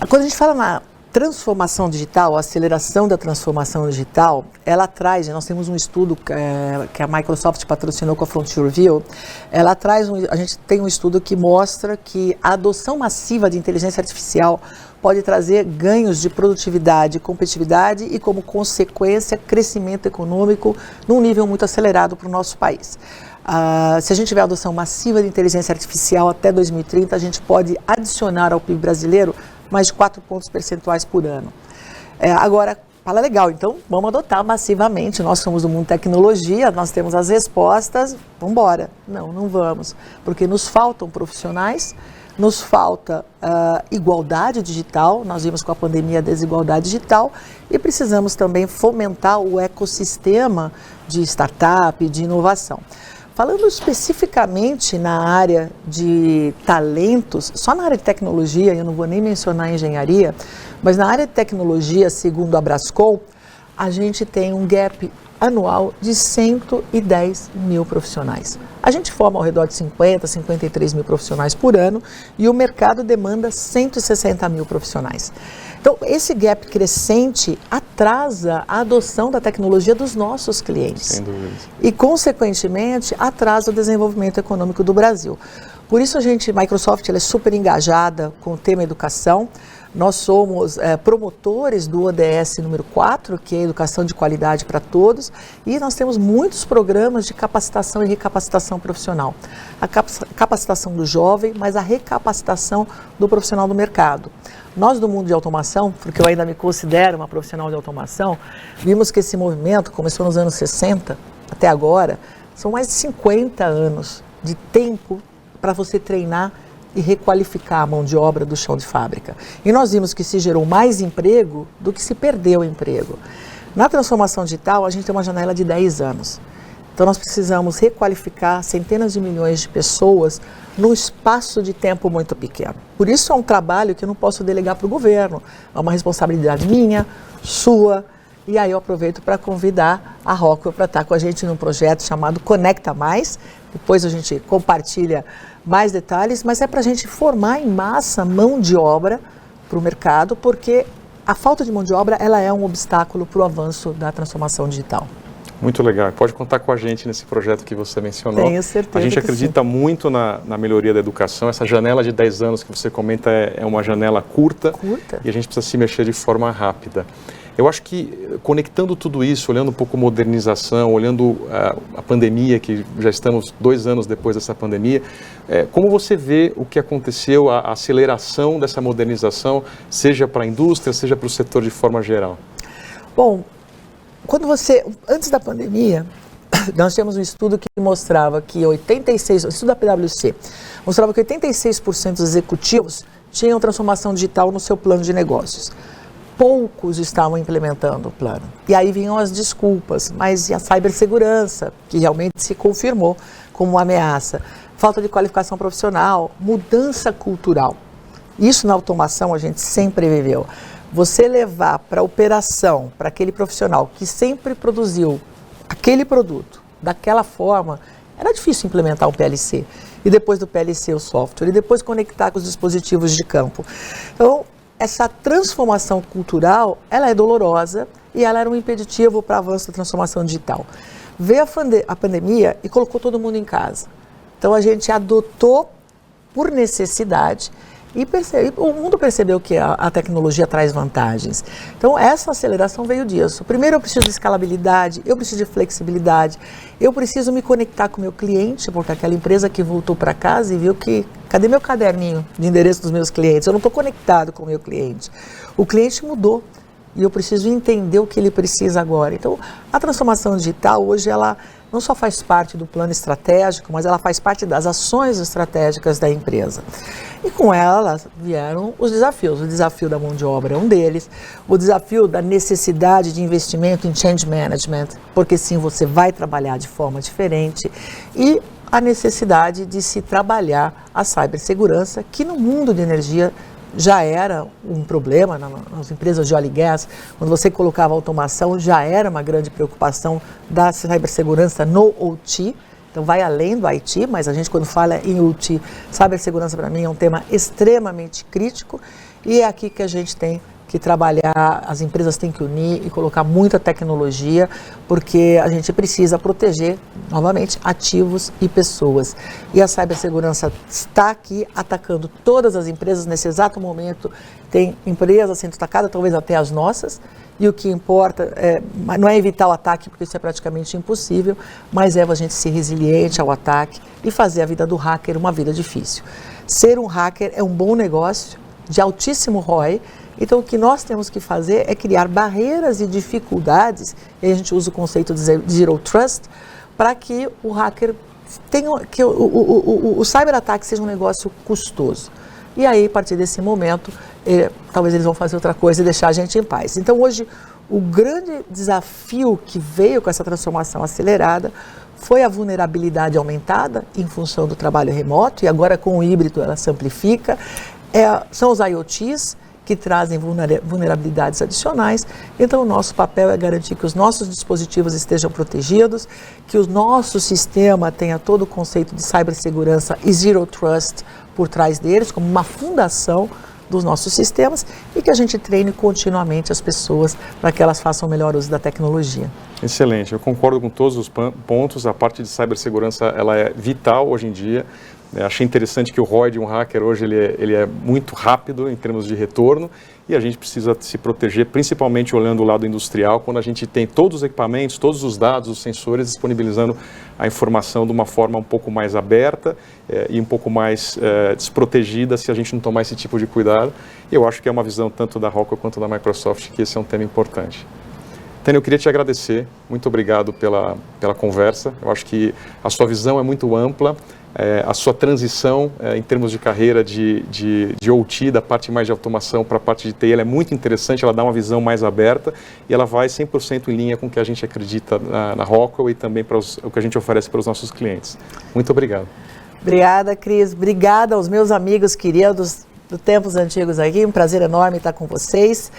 Quando a gente fala na transformação digital, a aceleração da transformação digital, ela traz, nós temos um estudo que a Microsoft patrocinou com a Frontier View, a gente tem um estudo que mostra que a adoção massiva de inteligência artificial pode trazer ganhos de produtividade, competitividade e, como consequência, crescimento econômico num nível muito acelerado para o nosso país. Se a gente tiver adoção massiva de inteligência artificial até 2030, a gente pode adicionar ao PIB brasileiro mais de 4 pontos percentuais por ano. Agora, fala legal, então vamos adotar massivamente, nós somos do mundo tecnologia, nós temos as respostas, vamos embora. Não vamos, porque nos faltam profissionais, nos falta igualdade digital, nós vimos com a pandemia a desigualdade digital e precisamos também fomentar o ecossistema de startup, de inovação. Falando especificamente na área de talentos, só na área de tecnologia, eu não vou nem mencionar engenharia, mas na área de tecnologia, segundo a Brascom, a gente tem um gap anual de 110 mil profissionais. A gente forma ao redor de 50, 53 mil profissionais por ano e o mercado demanda 160 mil profissionais. Então, esse gap crescente atrasa a adoção da tecnologia dos nossos clientes. Sem dúvida. E, consequentemente, atrasa o desenvolvimento econômico do Brasil. Por isso, Microsoft, ela é super engajada com o tema educação. Nós somos promotores do ODS número 4, que é a educação de qualidade para todos, e nós temos muitos programas de capacitação e recapacitação profissional. A capacitação do jovem, mas a recapacitação do profissional do mercado. Nós do mundo de automação, porque eu ainda me considero uma profissional de automação, vimos que esse movimento começou nos anos 60 até agora, são mais de 50 anos de tempo para você treinar e requalificar a mão de obra do chão de fábrica. E nós vimos que se gerou mais emprego do que se perdeu emprego. Na transformação digital, a gente tem uma janela de 10 anos. Então nós precisamos requalificar centenas de milhões de pessoas num espaço de tempo muito pequeno. Por isso é um trabalho que eu não posso delegar para o governo. É uma responsabilidade minha, sua. E aí eu aproveito para convidar a Rockwell para estar com a gente num projeto chamado Conecta Mais. Depois a gente compartilha mais detalhes, mas é para a gente formar em massa mão de obra para o mercado, porque a falta de mão de obra ela é um obstáculo para o avanço da transformação digital. Muito legal. Pode contar com a gente nesse projeto que você mencionou. Tenho certeza. A gente acredita muito na melhoria da educação. Essa janela de 10 anos que você comenta é uma janela curta. E a gente precisa se mexer de forma rápida. Eu acho que, conectando tudo isso, olhando um pouco modernização, olhando a pandemia, que já estamos 2 anos depois dessa pandemia, como você vê o que aconteceu, a aceleração dessa modernização, seja para a indústria, seja para o setor de forma geral? Bom, antes da pandemia, nós tínhamos um estudo que mostrava que o estudo da PwC, mostrava que 86% dos executivos tinham transformação digital no seu plano de negócios. Poucos estavam implementando o plano. E aí vinham as desculpas, mas e a cibersegurança, que realmente se confirmou como uma ameaça, falta de qualificação profissional, mudança cultural. Isso na automação a gente sempre viveu. Você levar para a operação, para aquele profissional que sempre produziu aquele produto daquela forma, era difícil implementar um PLC. E depois do PLC o software, e depois conectar com os dispositivos de campo. Então, essa transformação cultural, ela é dolorosa e ela era um impeditivo para o avanço da transformação digital. Veio a pandemia e colocou todo mundo em casa. Então a gente adotou por necessidade e o mundo percebeu que a tecnologia traz vantagens. Então essa aceleração veio disso. Primeiro eu preciso de escalabilidade, eu preciso de flexibilidade, eu preciso me conectar com o meu cliente, porque aquela empresa que voltou para casa e viu que, cadê meu caderninho de endereço dos meus clientes? Eu não estou conectado com o meu cliente. O cliente mudou e eu preciso entender o que ele precisa agora. Então a transformação digital hoje ela não só faz parte do plano estratégico, mas ela faz parte das ações estratégicas da empresa. E com ela vieram os desafios. O desafio da mão de obra é um deles, o desafio da necessidade de investimento em change management, porque sim, você vai trabalhar de forma diferente, e a necessidade de se trabalhar a cibersegurança, que no mundo de energia já era um problema nas empresas de óleo e gás. Quando você colocava automação, já era uma grande preocupação da cibersegurança no OT. Então vai além do IT, mas a gente quando fala em OT, cibersegurança para mim é um tema extremamente crítico e é aqui que a gente tem que trabalhar, as empresas têm que unir e colocar muita tecnologia, porque a gente precisa proteger, novamente, ativos e pessoas. E a cibersegurança está aqui atacando todas as empresas nesse exato momento. Tem empresas sendo atacadas, talvez até as nossas, e o que importa não é evitar o ataque, porque isso é praticamente impossível, mas é a gente ser resiliente ao ataque e fazer a vida do hacker uma vida difícil. Ser um hacker é um bom negócio, de altíssimo ROI. Então, o que nós temos que fazer é criar barreiras e dificuldades, e aí a gente usa o conceito de Zero Trust, para que o hacker tenha, que o cyberataque seja um negócio custoso. E aí, a partir desse momento, talvez eles vão fazer outra coisa e deixar a gente em paz. Então, hoje, o grande desafio que veio com essa transformação acelerada foi a vulnerabilidade aumentada em função do trabalho remoto, e agora com o híbrido ela se amplifica. São os IoTs, que trazem vulnerabilidades adicionais. Então, o nosso papel é garantir que os nossos dispositivos estejam protegidos, que o nosso sistema tenha todo o conceito de cibersegurança e Zero Trust por trás deles, como uma fundação dos nossos sistemas, e que a gente treine continuamente as pessoas para que elas façam o melhor uso da tecnologia. Excelente, eu concordo com todos os pontos. A parte de cibersegurança ela é vital hoje em dia. Achei interessante que o ROI de um hacker hoje ele é muito rápido em termos de retorno, e a gente precisa se proteger, principalmente olhando o lado industrial, quando a gente tem todos os equipamentos, todos os dados, os sensores disponibilizando a informação de uma forma um pouco mais aberta e um pouco mais desprotegida se a gente não tomar esse tipo de cuidado. E eu acho que é uma visão tanto da Rockwell quanto da Microsoft que esse é um tema importante. Tânia, eu queria te agradecer, muito obrigado pela conversa. Eu acho que a sua visão é muito ampla, a sua transição em termos de carreira de OT, da parte mais de automação para a parte de TI, ela é muito interessante, ela dá uma visão mais aberta e ela vai 100% em linha com o que a gente acredita na Rockwell e também para o que a gente oferece para os nossos clientes. Muito obrigado. Obrigada, Cris. Obrigada aos meus amigos queridos do Tempos Antigos aqui. Um prazer enorme estar com vocês.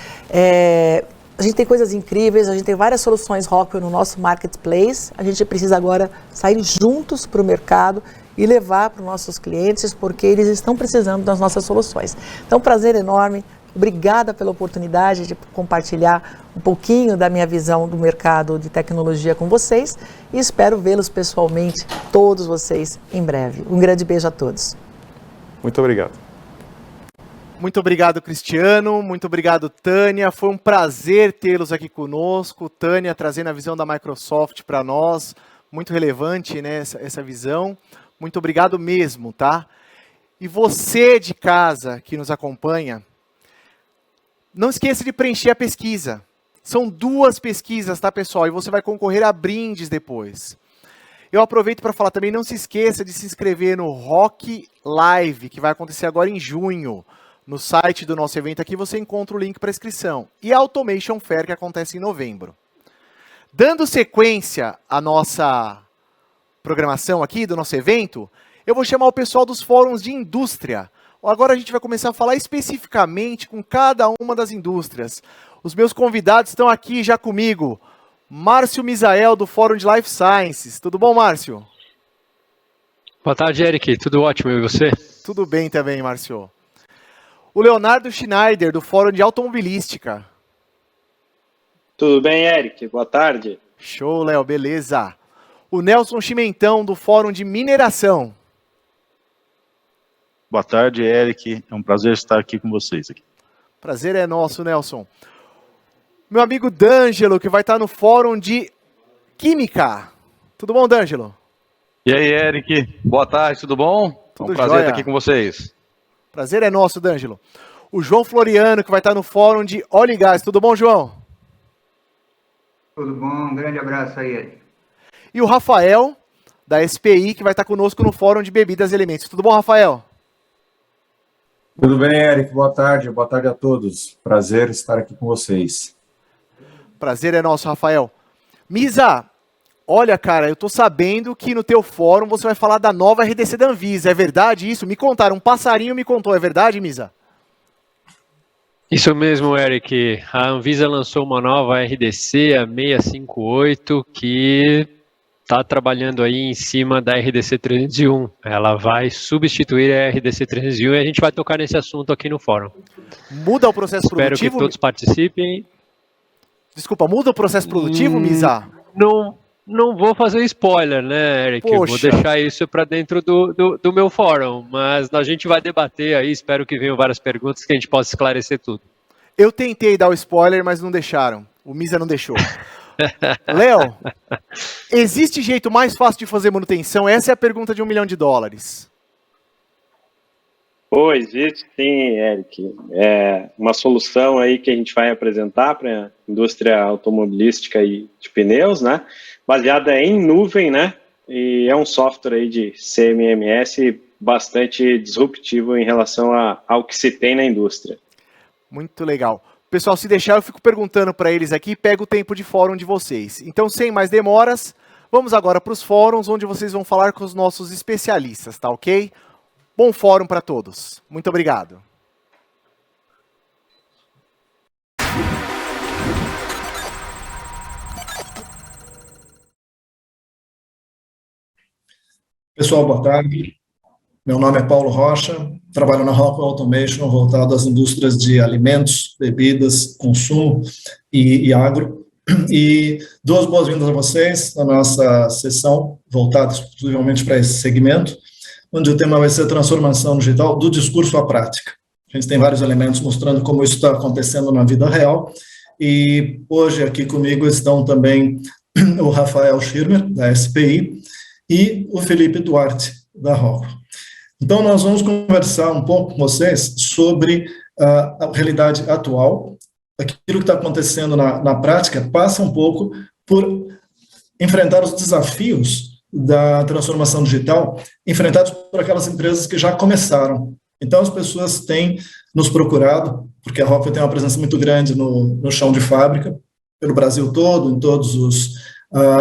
A gente tem coisas incríveis, a gente tem várias soluções Rockwell no nosso marketplace. A gente precisa agora sair juntos para o mercado e levar para os nossos clientes, porque eles estão precisando das nossas soluções. Então, prazer enorme. Obrigada pela oportunidade de compartilhar um pouquinho da minha visão do mercado de tecnologia com vocês e espero vê-los pessoalmente, todos vocês, em breve. Um grande beijo a todos. Muito obrigado. Muito obrigado, Cristiano. Muito obrigado, Tânia. Foi um prazer tê-los aqui conosco. Tânia trazendo a visão da Microsoft para nós. Muito relevante, né, essa visão. Muito obrigado mesmo, tá? E você de casa que nos acompanha, não esqueça de preencher a pesquisa. São 2 pesquisas, tá, pessoal? E você vai concorrer a brindes depois. Eu aproveito para falar também, não se esqueça de se inscrever no Rock Live, que vai acontecer agora em junho. No site do nosso evento aqui você encontra o link para inscrição. E a Automation Fair, que acontece em novembro. Dando sequência à nossa programação aqui, do nosso evento, eu vou chamar o pessoal dos fóruns de indústria. Agora a gente vai começar a falar especificamente com cada uma das indústrias. Os meus convidados estão aqui já comigo. Márcio Misael, do Fórum de Life Sciences. Tudo bom, Márcio? Boa tarde, Eric. Tudo ótimo, e você? Tudo bem também, Márcio. O Leonardo Schneider, do Fórum de Automobilística. Tudo bem, Eric? Boa tarde. Show, Léo, beleza. O Nelson Chimentão, do Fórum de Mineração. Boa tarde, Eric. É um prazer estar aqui com vocês. Prazer é nosso, Nelson. Meu amigo D'Angelo, que vai estar no Fórum de Química. Tudo bom, D'Angelo? E aí, Eric? Boa tarde, tudo bom? Tudo um prazer jóia. estar aqui com vocês. Prazer é nosso, D'Angelo. O João Floriano, que vai estar no Fórum de Óleo e Gás. Tudo bom, João? Tudo bom, um grande abraço aí, Eric. E o Rafael, da SPI, que vai estar conosco no Fórum de Bebidas e Alimentos. Tudo bom, Rafael? Tudo bem, Eric? Boa tarde a todos. Prazer estar aqui com vocês. Prazer é nosso, Rafael. Misa, olha, cara, eu tô sabendo que no teu fórum você vai falar da nova RDC da Anvisa. É verdade isso? Me contaram, um passarinho me contou. É verdade, Misa? Isso mesmo, Eric. A Anvisa lançou uma nova RDC, a 658, que está trabalhando aí em cima da RDC 301. Ela vai substituir a RDC 301 e a gente vai tocar nesse assunto aqui no fórum. Muda o processo produtivo? Espero que todos participem. Desculpa, muda o processo produtivo, Misa? Não vou fazer spoiler, né, Eric? Poxa. Vou deixar isso para dentro do meu fórum, mas a gente vai debater aí, espero que venham várias perguntas que a gente possa esclarecer tudo. Eu tentei dar o spoiler, mas não deixaram. O Misa não deixou. Léo, existe jeito mais fácil de fazer manutenção? Essa é a pergunta de $1 milhão. Pô, existe sim, Eric. É uma solução aí que a gente vai apresentar para a indústria automobilística e de pneus, né? Baseada em nuvem, né? E é um software aí de CMMS bastante disruptivo em relação ao que se tem na indústria. Muito legal. Pessoal, se deixar, eu fico perguntando para eles aqui, pega o tempo de fórum de vocês. Então, sem mais demoras, vamos agora para os fóruns, onde vocês vão falar com os nossos especialistas, tá ok? Bom fórum para todos. Muito obrigado. Pessoal, boa tarde. Meu nome é Paulo Rocha, trabalho na Rockwell Automation, voltado às indústrias de alimentos, bebidas, consumo e agro. E duas boas-vindas a vocês na nossa sessão, voltada exclusivamente para esse segmento, onde o tema vai ser transformação digital do discurso à prática. A gente tem vários elementos mostrando como isso está acontecendo na vida real, e hoje aqui comigo estão também o Rafael Schirmer, da SPI, e o Felipe Duarte, da Rockwell. Então, nós vamos conversar um pouco com vocês sobre a realidade atual. Aquilo que está acontecendo na prática passa um pouco por enfrentar os desafios da transformação digital enfrentados por aquelas empresas que já começaram. Então, as pessoas têm nos procurado, porque a Rockwell tem uma presença muito grande no chão de fábrica, pelo Brasil todo, em todos os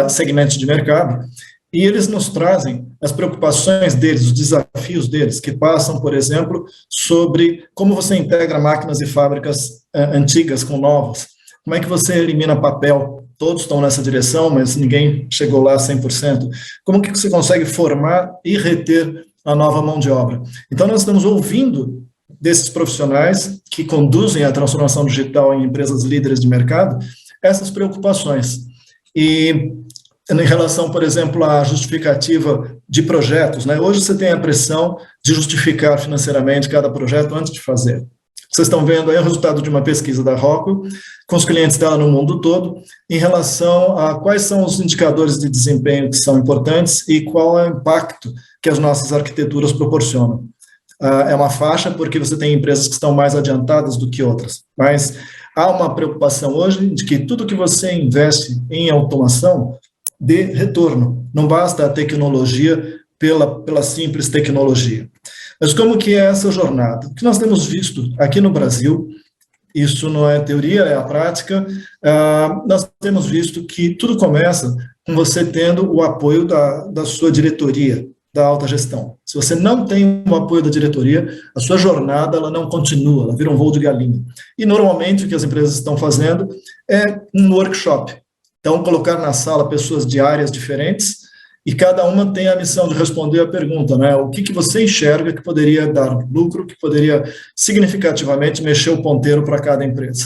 segmentos de mercado, e eles nos trazem as preocupações deles, os desafios deles, que passam, por exemplo, sobre como você integra máquinas e fábricas antigas com novas, como é que você elimina papel, todos estão nessa direção, mas ninguém chegou lá 100%, como que você consegue formar e reter a nova mão de obra. Então, nós estamos ouvindo desses profissionais que conduzem a transformação digital em empresas líderes de mercado, essas preocupações. E em relação, por exemplo, à justificativa de projetos, né? Hoje você tem a pressão de justificar financeiramente cada projeto antes de fazer. Vocês estão vendo aí o resultado de uma pesquisa da Rockwell, com os clientes dela no mundo todo, em relação a quais são os indicadores de desempenho que são importantes e qual é o impacto que as nossas arquiteturas proporcionam. É uma faixa porque você tem empresas que estão mais adiantadas do que outras, mas há uma preocupação hoje de que tudo que você investe em automação dê retorno. Não basta a tecnologia pela simples tecnologia. Mas como que é essa jornada? O que nós temos visto aqui no Brasil, isso não é teoria, é a prática, nós temos visto que tudo começa com você tendo o apoio da sua diretoria, da alta gestão. Se você não tem o apoio da diretoria, a sua jornada ela não continua, ela vira um voo de galinha. E normalmente o que as empresas estão fazendo é um workshop. Então, colocar na sala pessoas de áreas diferentes e cada uma tem a missão de responder a pergunta, né? O que você enxerga que poderia dar lucro, que poderia significativamente mexer o ponteiro para cada empresa.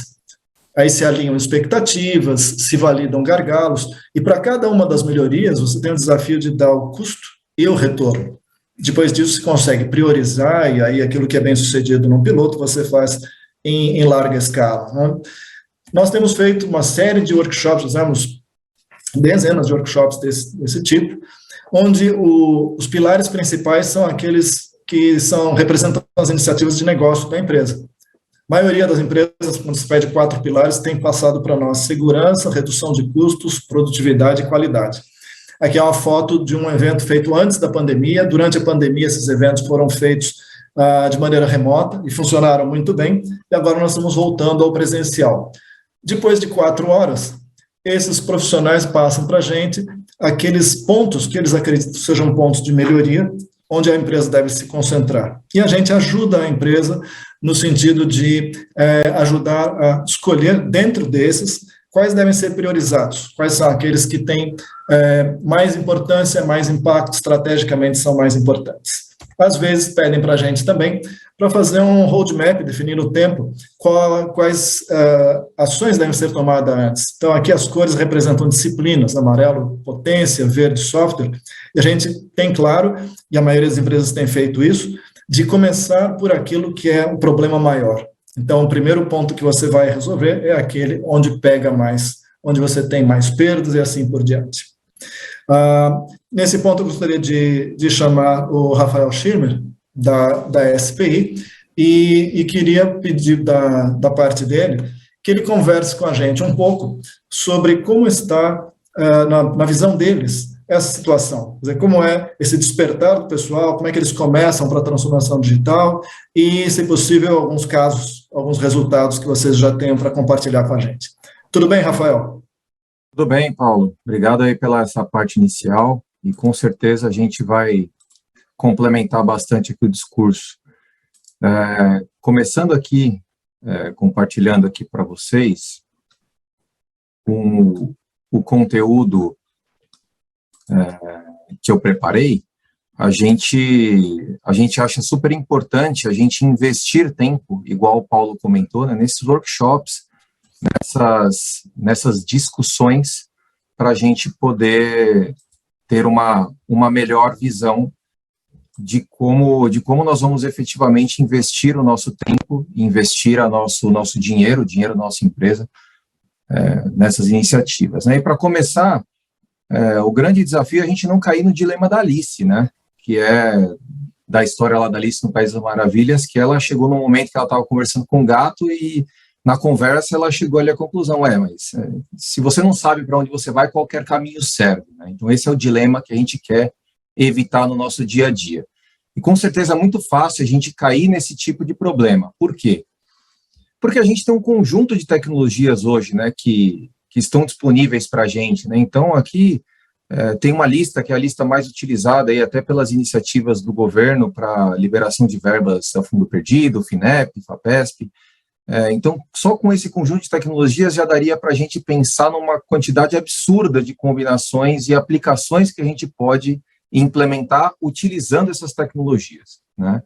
Aí se alinham expectativas, se validam gargalos, e para cada uma das melhorias você tem o desafio de dar o custo e o retorno. Depois disso, se consegue priorizar, e aí aquilo que é bem sucedido no piloto, você faz em larga escala, né? Nós temos feito uma série de workshops, fizemos dezenas de workshops desse tipo, onde os pilares principais são aqueles que representam as iniciativas de negócio da empresa. A maioria das empresas, quando se pede 4 pilares, tem passado para nós segurança, redução de custos, produtividade e qualidade. Aqui é uma foto de um evento feito antes da pandemia. Durante a pandemia, esses eventos foram feitos de maneira remota e funcionaram muito bem, e agora nós estamos voltando ao presencial. Depois de 4 horas, esses profissionais passam para a gente aqueles pontos que eles acreditam sejam pontos de melhoria, onde a empresa deve se concentrar. E a gente ajuda a empresa no sentido de ajudar a escolher, dentro desses, quais devem ser priorizados, quais são aqueles que têm mais importância, mais impacto, estrategicamente são mais importantes. Às vezes pedem para a gente também para fazer um roadmap, definir o tempo, quais ações devem ser tomadas antes. Então, aqui as cores representam disciplinas, amarelo, potência, verde, software, e a gente tem claro, e a maioria das empresas tem feito isso, de começar por aquilo que é o problema maior. Então, o primeiro ponto que você vai resolver é aquele onde pega mais, onde você tem mais perdas e assim por diante. Nesse ponto, eu gostaria de chamar o Rafael Schirmer, da SPI, e queria pedir da parte dele que ele converse com a gente um pouco sobre como está, na visão deles, essa situação. Quer dizer, como é esse despertar do pessoal, como é que eles começam para a transformação digital e, se possível, alguns casos, alguns resultados que vocês já tenham para compartilhar com a gente. Tudo bem, Rafael? Tudo bem, Paulo. Obrigado aí pela essa parte inicial e com certeza a gente vai complementar bastante aqui o discurso. Começando aqui, compartilhando aqui para vocês o conteúdo que eu preparei, a gente acha super importante a gente investir tempo, igual o Paulo comentou, né, nesses workshops, nessas discussões, para a gente poder ter uma melhor visão de como nós vamos efetivamente investir o nosso tempo, investir o nosso dinheiro, o dinheiro da nossa empresa, nessas iniciativas, né? E para começar, o grande desafio é a gente não cair no dilema da Alice, né? Que é da história lá da Alice no País das Maravilhas, que ela chegou num momento que ela estava conversando com um gato e na conversa ela chegou ali à conclusão, mas se você não sabe para onde você vai, qualquer caminho serve, né? Então esse é o dilema que a gente quer evitar no nosso dia a dia. E com certeza é muito fácil a gente cair nesse tipo de problema. Por quê? Porque a gente tem um conjunto de tecnologias hoje, né, que estão disponíveis para a gente, né? Então aqui tem uma lista que é a lista mais utilizada aí até pelas iniciativas do governo para liberação de verbas a fundo perdido, FINEP, FAPESP. Então, só com esse conjunto de tecnologias já daria para a gente pensar numa quantidade absurda de combinações e aplicações que a gente pode implementar utilizando essas tecnologias, né?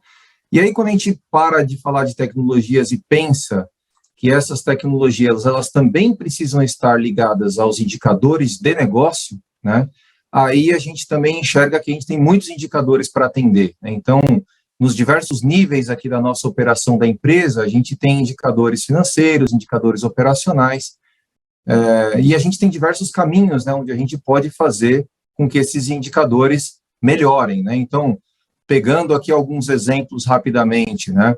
E aí, quando a gente para de falar de tecnologias e pensa que essas tecnologias, elas também precisam estar ligadas aos indicadores de negócio, né? Aí a gente também enxerga que a gente tem muitos indicadores para atender, né? Então, nos diversos níveis aqui da nossa operação da empresa, a gente tem indicadores financeiros, indicadores operacionais, e a gente tem diversos caminhos, né, onde a gente pode fazer com que esses indicadores melhorem, né? Então, pegando aqui alguns exemplos rapidamente, né,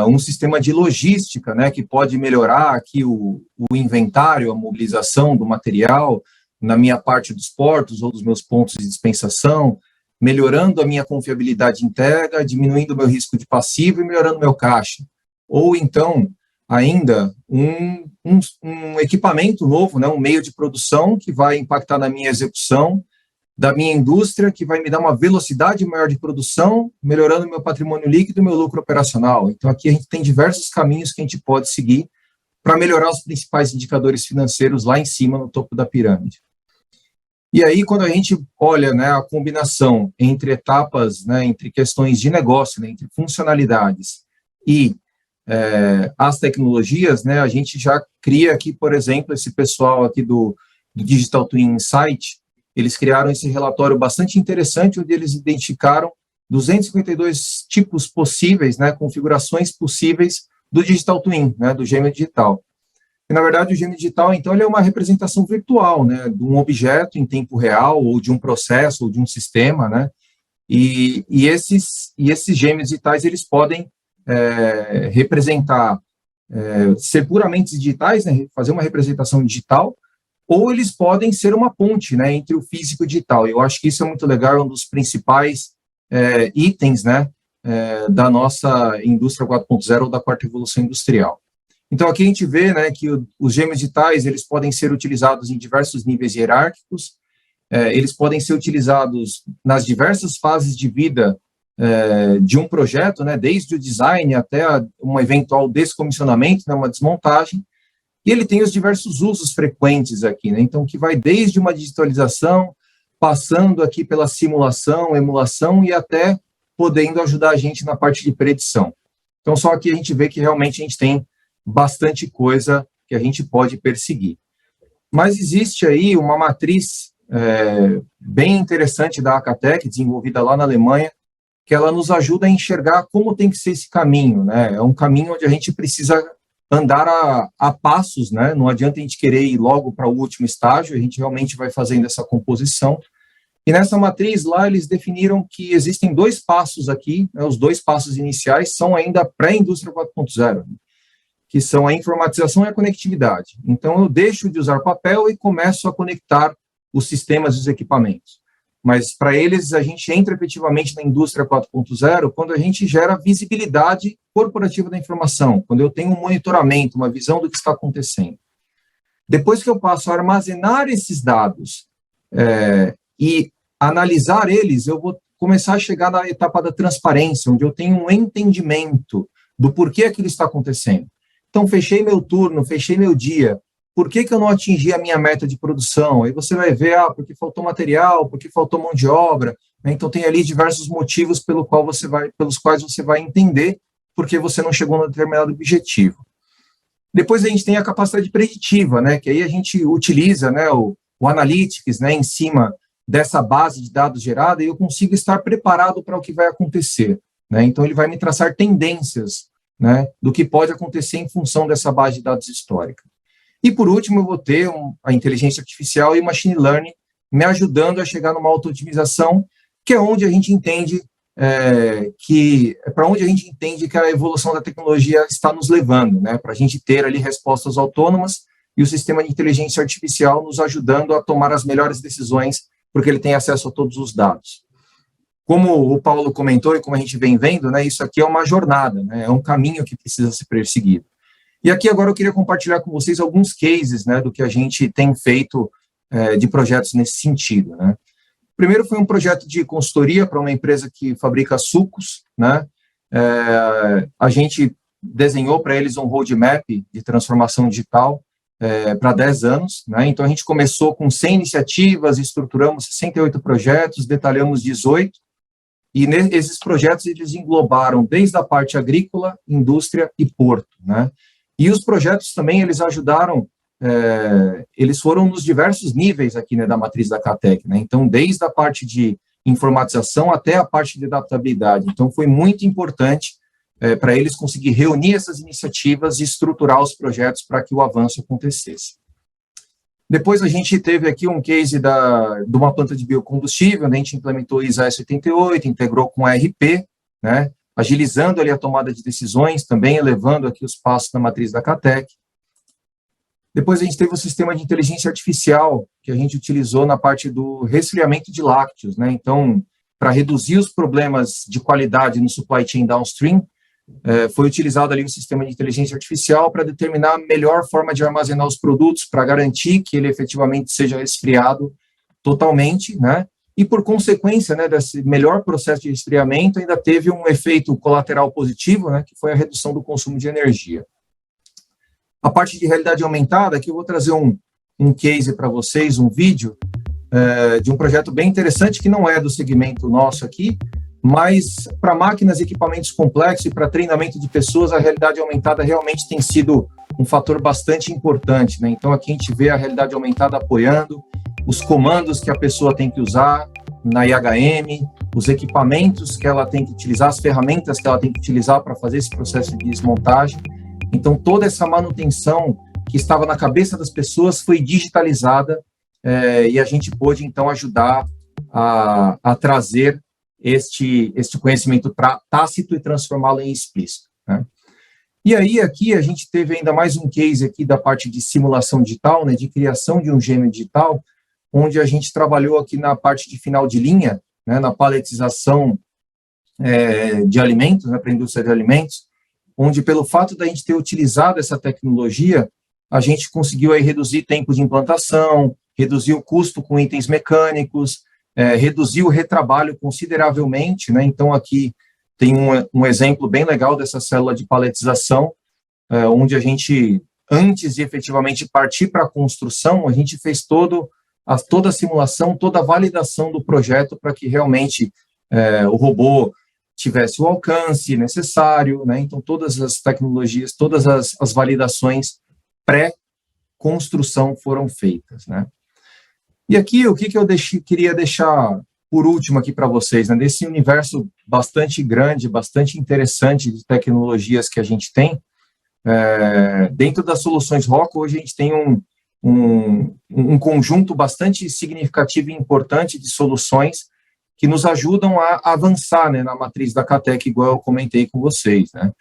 um sistema de logística, né, que pode melhorar aqui o inventário, a mobilização do material na minha parte dos portos ou dos meus pontos de dispensação, melhorando a minha confiabilidade de entrega, diminuindo o meu risco de passivo e melhorando o meu caixa. Ou então, ainda, um equipamento novo, né, um meio de produção que vai impactar na minha execução, da minha indústria, que vai me dar uma velocidade maior de produção, melhorando o meu patrimônio líquido e meu lucro operacional. Então, aqui a gente tem diversos caminhos que a gente pode seguir para melhorar os principais indicadores financeiros lá em cima, no topo da pirâmide. E aí, quando a gente olha, né, a combinação entre etapas, né, entre questões de negócio, né, entre funcionalidades e as tecnologias, né, a gente já cria aqui, por exemplo, esse pessoal aqui do Digital Twin Insight, eles criaram esse relatório bastante interessante, onde eles identificaram 252 tipos possíveis, né, configurações possíveis do Digital Twin, né, do gêmeo digital. E, na verdade, o gêmeo digital, então, ele é uma representação virtual, né, de um objeto em tempo real, ou de um processo, ou de um sistema, né, e esses gêmeos digitais, eles podem representar, ser puramente digitais, né, fazer uma representação digital, ou eles podem ser uma ponte, né, entre o físico e o digital. Eu acho que isso é muito legal, é um dos principais itens, né, da nossa indústria 4.0 ou da quarta revolução industrial. Então, aqui a gente vê, né, que os gêmeos digitais, eles podem ser utilizados em diversos níveis hierárquicos, eles podem ser utilizados nas diversas fases de vida de um projeto, né, desde o design até um eventual descomissionamento, né, uma desmontagem, e ele tem os diversos usos frequentes aqui, né, então, que vai desde uma digitalização, passando aqui pela simulação, emulação, e até podendo ajudar a gente na parte de predição. Então, só aqui a gente vê que realmente a gente tem bastante coisa que a gente pode perseguir. Mas existe aí uma matriz bem interessante da Acatec, desenvolvida lá na Alemanha, que ela nos ajuda a enxergar como tem que ser esse caminho, né? É um caminho onde a gente precisa andar a passos, né? Não adianta a gente querer ir logo para o último estágio, a gente realmente vai fazendo essa composição. E nessa matriz lá, eles definiram que existem 2 passos aqui, né? Os 2 passos iniciais são ainda pré-indústria 4.0, que são a informatização e a conectividade. Então, eu deixo de usar papel e começo a conectar os sistemas e os equipamentos. Mas, para eles, a gente entra efetivamente na indústria 4.0 quando a gente gera visibilidade corporativa da informação, quando eu tenho um monitoramento, uma visão do que está acontecendo. Depois que eu passo a armazenar esses dados e analisar eles, eu vou começar a chegar na etapa da transparência, onde eu tenho um entendimento do porquê aquilo está acontecendo. Então, fechei meu turno, fechei meu dia, por que eu não atingi a minha meta de produção? Aí você vai ver, porque faltou material, porque faltou mão de obra, né? Então, tem ali diversos motivos pelos quais você vai entender porque você não chegou num determinado objetivo. Depois a gente tem a capacidade preditiva, né, que aí a gente utiliza, né, o Analytics, né, em cima dessa base de dados gerada, e eu consigo estar preparado para o que vai acontecer, né? Então, ele vai me traçar tendências, né, do que pode acontecer em função dessa base de dados histórica. E, por último, eu vou ter a inteligência artificial e o machine learning me ajudando a chegar numa auto-otimização, que é onde a gente entende que a evolução da tecnologia está nos levando, né, para a gente ter ali respostas autônomas e o sistema de inteligência artificial nos ajudando a tomar as melhores decisões, porque ele tem acesso a todos os dados. Como o Paulo comentou e como a gente vem vendo, né, isso aqui é uma jornada, né, é um caminho que precisa ser perseguido. E aqui agora eu queria compartilhar com vocês alguns cases, né, do que a gente tem feito de projetos nesse sentido, né. Primeiro foi um projeto de consultoria para uma empresa que fabrica sucos, né? A gente desenhou para eles um roadmap de transformação digital para 10 anos, né? Então, a gente começou com 100 iniciativas, estruturamos 68 projetos, detalhamos 18, e esses projetos eles englobaram desde a parte agrícola, indústria e porto, né? E os projetos também, eles ajudaram, eles foram nos diversos níveis aqui, né, da matriz da CATEC, né? Então, desde a parte de informatização até a parte de adaptabilidade. Então, foi muito importante para eles conseguir reunir essas iniciativas e estruturar os projetos para que o avanço acontecesse. Depois, a gente teve aqui um case de uma planta de biocombustível, onde a gente implementou ISA S88, integrou com a ERP, né, agilizando ali a tomada de decisões, também elevando aqui os passos da matriz da CATEC. Depois a gente teve o sistema de inteligência artificial, que a gente utilizou na parte do resfriamento de lácteos, né? Então, para reduzir os problemas de qualidade no supply chain downstream, foi utilizado ali o sistema de inteligência artificial para determinar a melhor forma de armazenar os produtos, para garantir que ele efetivamente seja resfriado totalmente, né? E por consequência, né, desse melhor processo de resfriamento, ainda teve um efeito colateral positivo, né, que foi a redução do consumo de energia. A parte de realidade aumentada, aqui eu vou trazer um case para vocês, um vídeo de um projeto bem interessante, que não é do segmento nosso aqui, mas para máquinas e equipamentos complexos e para treinamento de pessoas, a realidade aumentada realmente tem sido um fator bastante importante, né? Então, aqui a gente vê a realidade aumentada apoiando, os comandos que a pessoa tem que usar na IHM, os equipamentos que ela tem que utilizar, as ferramentas que ela tem que utilizar para fazer esse processo de desmontagem. Então, toda essa manutenção que estava na cabeça das pessoas foi digitalizada e a gente pôde, então, ajudar a trazer este conhecimento tácito e transformá-lo em explícito, né? E aí, aqui, a gente teve ainda mais um case aqui da parte de simulação digital, né, de criação de um gêmeo digital, onde a gente trabalhou aqui na parte de final de linha, né, na paletização de alimentos, né, para a indústria de alimentos, onde pelo fato da gente ter utilizado essa tecnologia, a gente conseguiu aí reduzir tempo de implantação, reduzir o custo com itens mecânicos, reduzir o retrabalho consideravelmente, né? Então, aqui tem um exemplo bem legal dessa célula de paletização, onde a gente, antes de efetivamente partir para a construção, a gente fez toda a simulação, toda a validação do projeto para que realmente o robô tivesse o alcance necessário, né? Então, todas as tecnologias, todas as validações pré-construção foram feitas, né? E aqui, o que eu queria deixar por último aqui para vocês, né? Desse universo bastante grande, bastante interessante de tecnologias que a gente tem, dentro das soluções Rockwell, hoje a gente tem um conjunto bastante significativo e importante de soluções que nos ajudam a avançar, né, na matriz da CATEC, igual eu comentei com vocês, né?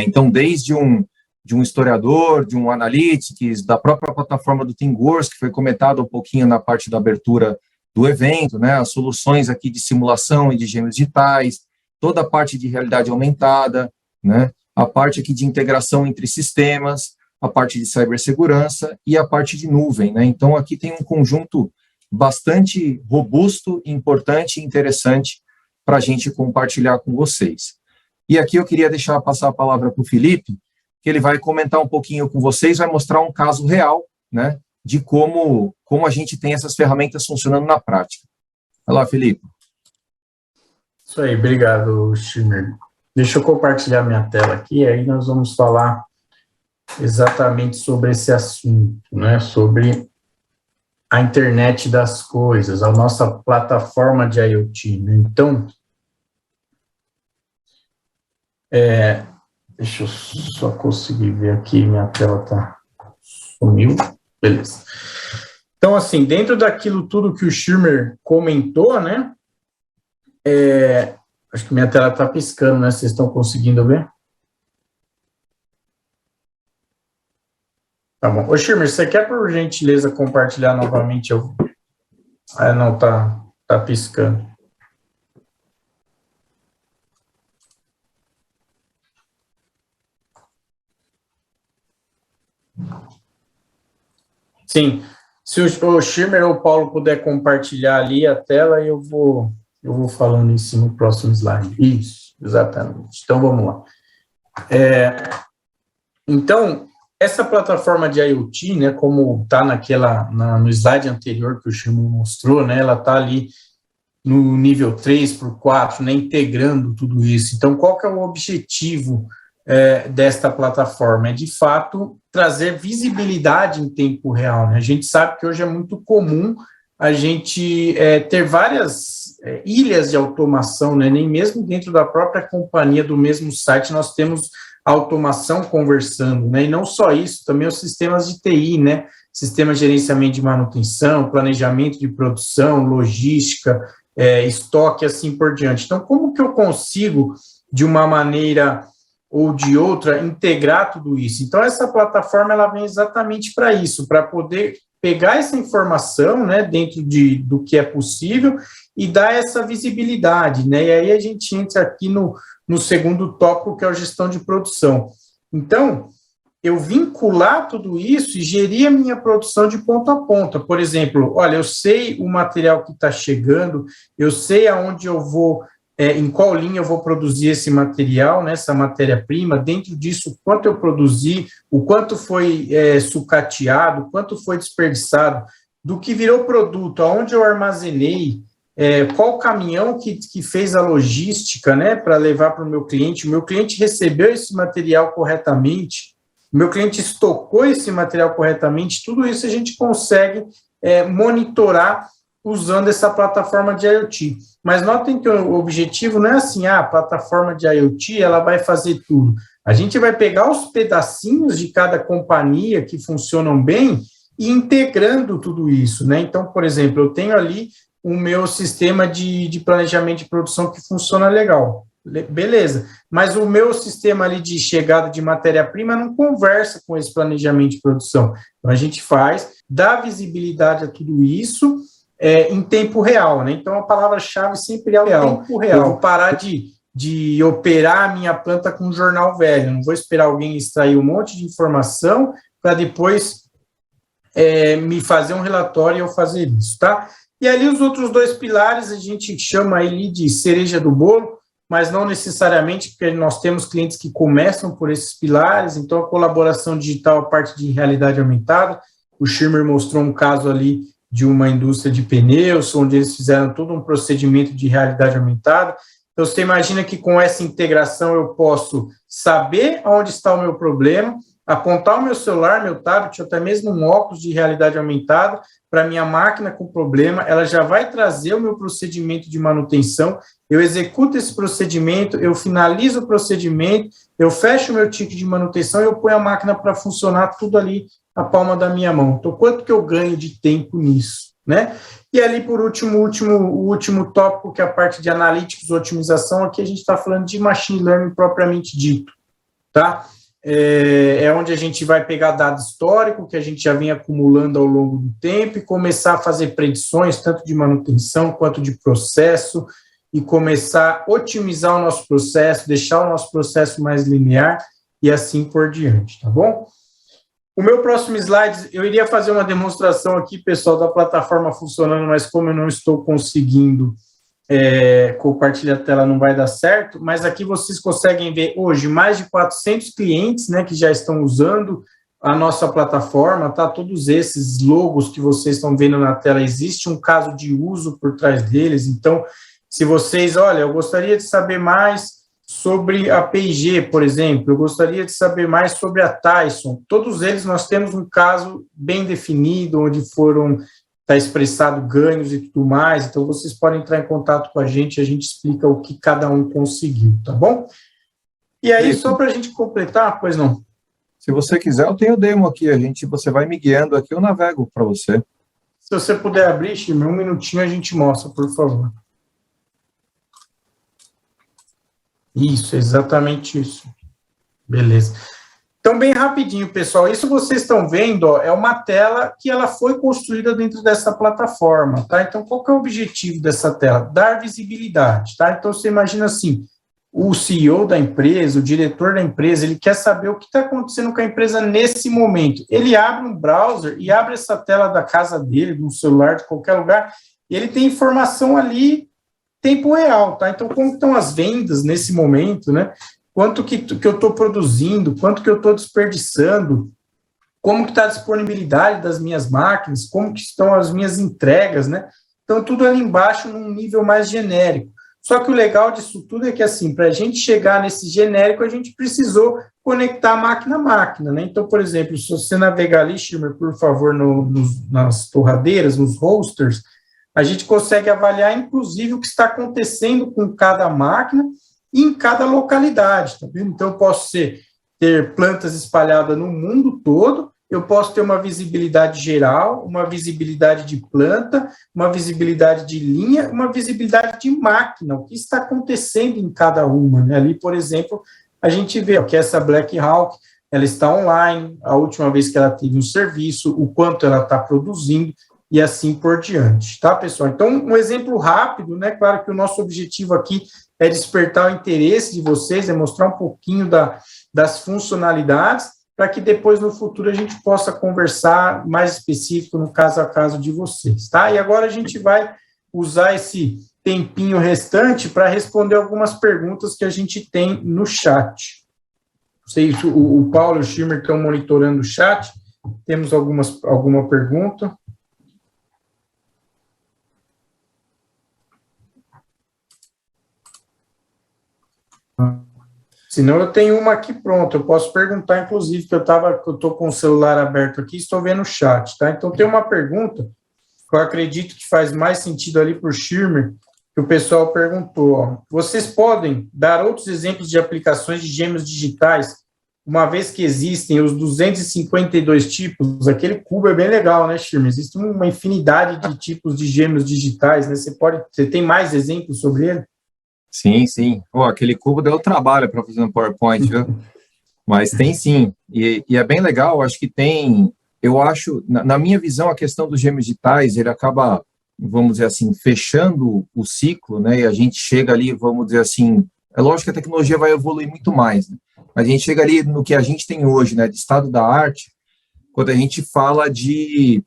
Então, desde um historiador, de um analytics, da própria plataforma do ThingWorks, que foi comentado um pouquinho na parte da abertura do evento, né, as soluções aqui de simulação e de gêmeos digitais, toda a parte de realidade aumentada, né, a parte aqui de integração entre sistemas, a parte de cibersegurança e a parte de nuvem, né? Então, aqui tem um conjunto bastante robusto, importante e interessante para a gente compartilhar com vocês. E aqui eu queria passar a palavra para o Felipe, que ele vai comentar um pouquinho com vocês, vai mostrar um caso real, né, de como a gente tem essas ferramentas funcionando na prática. Vai lá, Felipe. Isso aí, obrigado, Schirmer. Deixa eu compartilhar minha tela aqui, aí nós vamos falar exatamente sobre esse assunto, né? Sobre a internet das coisas, a nossa plataforma de IoT, né? Então, deixa eu só conseguir ver aqui, minha tela sumiu, beleza. Então, assim, dentro daquilo tudo que o Schirmer comentou, né? Acho que minha tela está piscando, né? Vocês estão conseguindo ver? Tá bom. Ô, Schirmer, você quer, por gentileza, compartilhar novamente? Não, tá piscando. Sim. Se o Schirmer ou o Paulo puder compartilhar ali a tela, eu vou falando em cima no próximo slide. Isso, exatamente. Então, vamos lá. Então, essa plataforma de IoT, né, como está no slide anterior que o Schirmer mostrou, né, ela está ali no nível 3 por 4, né, integrando tudo isso. Então, qual que é o objetivo desta plataforma? É, de fato, trazer visibilidade em tempo real, né? A gente sabe que hoje é muito comum a gente ter várias ilhas de automação, né? Nem mesmo dentro da própria companhia, do mesmo site, nós temos automação conversando, né? E não só isso, também os sistemas de TI, né? Sistema de gerenciamento de manutenção, planejamento de produção, logística, estoque, assim por diante. Então, como que eu consigo, de uma maneira ou de outra, integrar tudo isso? Então, essa plataforma, ela vem exatamente para isso, para poder pegar essa informação, né, dentro do que é possível e dar essa visibilidade, né? E aí a gente entra aqui no segundo tópico, que é a gestão de produção. Então, eu vincular tudo isso e gerir a minha produção de ponta a ponta. Por exemplo, olha, eu sei o material que está chegando, eu sei aonde eu vou, em qual linha eu vou produzir esse material, né, essa matéria-prima, dentro disso, quanto eu produzi, o quanto foi sucateado, quanto foi desperdiçado, do que virou produto, aonde eu armazenei, qual caminhão que fez a logística, né, para levar para o meu cliente recebeu esse material corretamente, o meu cliente estocou esse material corretamente, tudo isso a gente consegue monitorar usando essa plataforma de IoT. Mas notem que o objetivo não é assim, a plataforma de IoT, ela vai fazer tudo. A gente vai pegar os pedacinhos de cada companhia que funcionam bem e integrando tudo isso, né? Então, por exemplo, eu tenho ali o meu sistema de planejamento de produção que funciona legal. Beleza, mas o meu sistema ali de chegada de matéria-prima não conversa com esse planejamento de produção. Então, a gente dá visibilidade a tudo isso em tempo real, né? Então, a palavra-chave sempre é o tempo real. Eu vou parar de operar a minha planta com um jornal velho, não vou esperar alguém extrair um monte de informação para depois me fazer um relatório e eu fazer isso, tá? E ali os outros dois pilares a gente chama ele de cereja do bolo, mas não necessariamente, porque nós temos clientes que começam por esses pilares, então a colaboração digital, a parte de realidade aumentada, o Schirmer mostrou um caso ali de uma indústria de pneus, onde eles fizeram todo um procedimento de realidade aumentada. Então, você imagina que com essa integração eu posso saber onde está o meu problema, apontar o meu celular, meu tablet, ou até mesmo um óculos de realidade aumentada para a minha máquina com problema, ela já vai trazer o meu procedimento de manutenção, eu executo esse procedimento, eu finalizo o procedimento, eu fecho o meu ticket de manutenção e eu ponho a máquina para funcionar tudo ali na palma da minha mão. Então, quanto que eu ganho de tempo nisso, né? E ali, por último, o último tópico, que é a parte de analytics, otimização, aqui a gente está falando de machine learning propriamente dito, tá? Onde a gente vai pegar dado histórico, que a gente já vem acumulando ao longo do tempo, e começar a fazer predições, tanto de manutenção quanto de processo, e começar a otimizar o nosso processo, deixar o nosso processo mais linear, e assim por diante, tá bom? O meu próximo slide, eu iria fazer uma demonstração aqui, pessoal, da plataforma funcionando, mas como eu não estou conseguindo compartilhar a tela, não vai dar certo, mas aqui vocês conseguem ver hoje mais de 400 clientes, né, que já estão usando a nossa plataforma, tá? Todos esses logos que vocês estão vendo na tela, existe um caso de uso por trás deles, então, Se vocês, olha, eu gostaria de saber mais sobre a P&G, por exemplo, eu gostaria de saber mais sobre a Tyson, todos eles nós temos um caso bem definido, onde está expressado ganhos e tudo mais, então vocês podem entrar em contato com a gente explica o que cada um conseguiu, tá bom? E aí, só para a gente completar, pois não? Se você quiser, eu tenho o demo aqui, você vai me guiando aqui, eu navego para você. Se você puder abrir, Shimmer, 1 minutinho a gente mostra, por favor. Isso, exatamente isso. Beleza. Então, bem rapidinho, pessoal, isso vocês estão vendo, ó, é uma tela que ela foi construída dentro dessa plataforma, tá? Então, qual que é o objetivo dessa tela? Dar visibilidade, tá? Então, você imagina assim, o CEO da empresa, o diretor da empresa, ele quer saber o que está acontecendo com a empresa nesse momento. Ele abre um browser e abre essa tela da casa dele, do celular, de qualquer lugar, e ele tem informação ali, tempo real, tá? Então, como estão as vendas nesse momento, né? Quanto que eu estou produzindo, quanto que eu estou desperdiçando, como que está a disponibilidade das minhas máquinas, como que estão as minhas entregas, né? Então, tudo ali embaixo num nível mais genérico. Só que o legal disso tudo é que, assim, para a gente chegar nesse genérico, a gente precisou conectar máquina a máquina, né? Então, por exemplo, se você navegar ali, Shimmer, por favor, nas torradeiras, nos roasters, a gente consegue avaliar, inclusive, o que está acontecendo com cada máquina e em cada localidade, tá vendo? Então, eu posso ter plantas espalhadas no mundo todo, eu posso ter uma visibilidade geral, uma visibilidade de planta, uma visibilidade de linha, uma visibilidade de máquina, o que está acontecendo em cada uma, né? Ali, por exemplo, a gente vê que essa Black Hawk, ela está online, a última vez que ela teve um serviço, o quanto ela está produzindo, e assim por diante, tá, pessoal? Então, um exemplo rápido, né? Claro que o nosso objetivo aqui é despertar o interesse de vocês, é mostrar um pouquinho das funcionalidades, para que depois, no futuro, a gente possa conversar mais específico no caso a caso de vocês, tá? E agora a gente vai usar esse tempinho restante para responder algumas perguntas que a gente tem no chat. Não sei se o Paulo e o Shimmer estão monitorando o chat. Temos alguma pergunta? Senão eu tenho uma aqui pronta, eu posso perguntar, inclusive, que eu estou com o celular aberto aqui, estou vendo o chat, tá? Então, tem uma pergunta que eu acredito que faz mais sentido ali para o Shimmer, que o pessoal perguntou, ó. Vocês podem dar outros exemplos de aplicações de gêmeos digitais, uma vez que existem os 252 tipos, aquele cubo é bem legal, né, Shimmer? Existe uma infinidade de tipos de gêmeos digitais, né? Você tem mais exemplos sobre ele? Sim, sim. Aquele cubo deu trabalho para fazer no PowerPoint, viu? Mas tem sim. E é bem legal, acho que tem... Eu acho, na minha visão, a questão dos gêmeos digitais, ele acaba, vamos dizer assim, fechando o ciclo, né? E a gente chega ali, vamos dizer assim... É lógico que a tecnologia vai evoluir muito mais, né? Mas a gente chega ali no que a gente tem hoje, né? De estado da arte, quando a gente fala de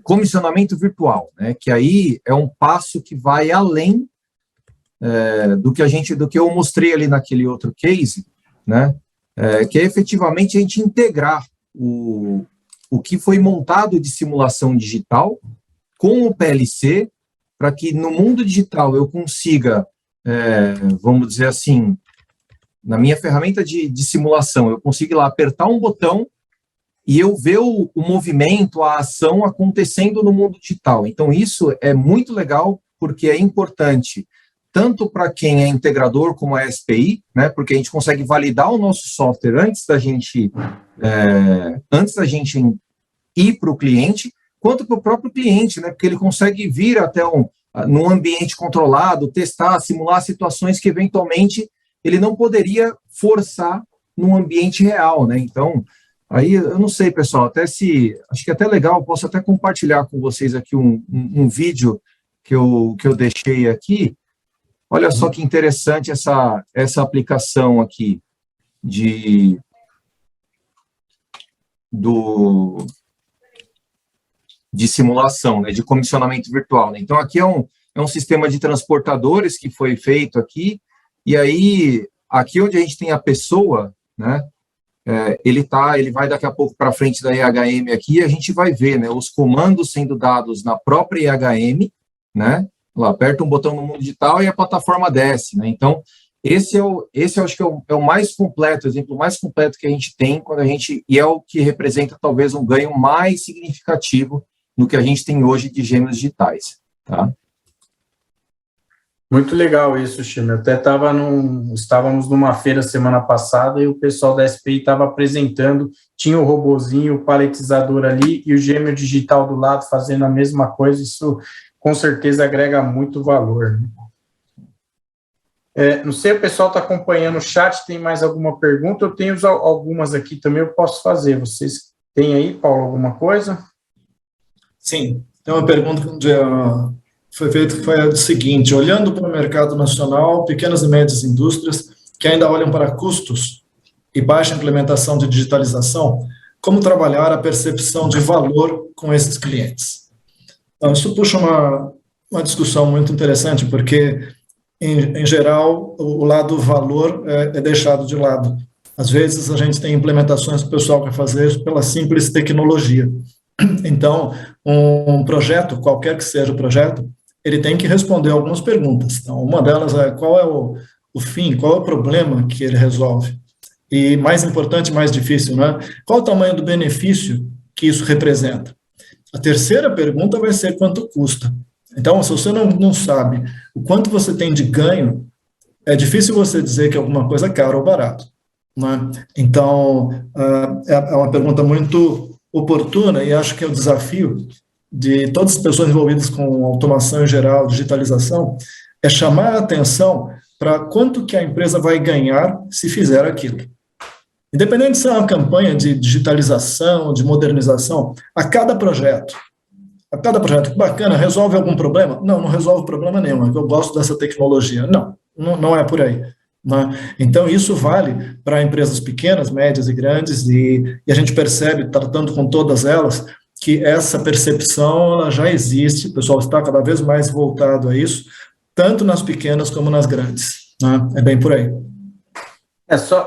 comissionamento virtual, né? Que aí é um passo que vai além do que eu mostrei ali naquele outro case, né, que é efetivamente a gente integrar o que foi montado de simulação digital com o PLC, para que no mundo digital eu consiga, vamos dizer assim, na minha ferramenta de simulação, eu consigo ir lá apertar um botão e eu ver o movimento, a ação acontecendo no mundo digital. Então, isso é muito legal, porque é importante tanto para quem é integrador como a SPI, né, porque a gente consegue validar o nosso software antes da gente ir para o cliente, quanto para o próprio cliente, né, porque ele consegue vir até num ambiente controlado, testar, simular situações que eventualmente ele não poderia forçar num ambiente real, né. Então, aí eu não sei, pessoal, acho que é até legal, posso até compartilhar com vocês aqui um vídeo que eu deixei aqui. Olha só que interessante essa aplicação aqui de simulação, né, de comissionamento virtual, né? Então, aqui é um sistema de transportadores que foi feito aqui, e aí, aqui onde a gente tem a pessoa, né, ele vai daqui a pouco para frente da EHM aqui, e a gente vai ver, né, os comandos sendo dados na própria EHM, né, lá, aperta um botão no mundo digital e a plataforma desce, né? Então, esse acho que é o mais completo, o exemplo mais completo que a gente tem e é o que representa talvez um ganho mais significativo no que a gente tem hoje de gêmeos digitais, tá? Muito legal isso, Schirmer. Até estávamos numa feira semana passada e o pessoal da SPI estava apresentando, tinha o robozinho, o paletizador ali e o gêmeo digital do lado fazendo a mesma coisa. Isso com certeza agrega muito valor, né? Não sei, o pessoal está acompanhando o chat, tem mais alguma pergunta? Eu tenho algumas aqui também, eu posso fazer. Vocês têm aí, Paulo, alguma coisa? Sim, tem uma pergunta que foi feita que foi o seguinte: olhando para o mercado nacional, pequenas e médias indústrias que ainda olham para custos e baixa implementação de digitalização, como trabalhar a percepção de valor com esses clientes? Então, isso puxa uma discussão muito interessante, porque em geral, o lado valor é deixado de lado. Às vezes, a gente tem implementações que o pessoal quer fazer pela simples tecnologia. Então, um projeto, qualquer que seja o projeto, ele tem que responder algumas perguntas. Então, uma delas é qual é o fim, qual é o problema que ele resolve. E mais importante, mais difícil, né? Qual o tamanho do benefício que isso representa? A terceira pergunta vai ser quanto custa. Então, se você não sabe o quanto você tem de ganho, é difícil você dizer que alguma coisa é caro ou barato, né? Então, é uma pergunta muito oportuna e acho que é o desafio de todas as pessoas envolvidas com automação em geral, digitalização, é chamar a atenção para quanto que a empresa vai ganhar se fizer aquilo. Independente se é uma campanha de digitalização, de modernização, a cada projeto, que bacana, resolve algum problema? Não resolve problema nenhum, eu gosto dessa tecnologia. Não é por aí, né? Então, isso vale para empresas pequenas, médias e grandes, e a gente percebe, tratando com todas elas, que essa percepção ela já existe, o pessoal está cada vez mais voltado a isso, tanto nas pequenas como nas grandes, né? É bem por aí.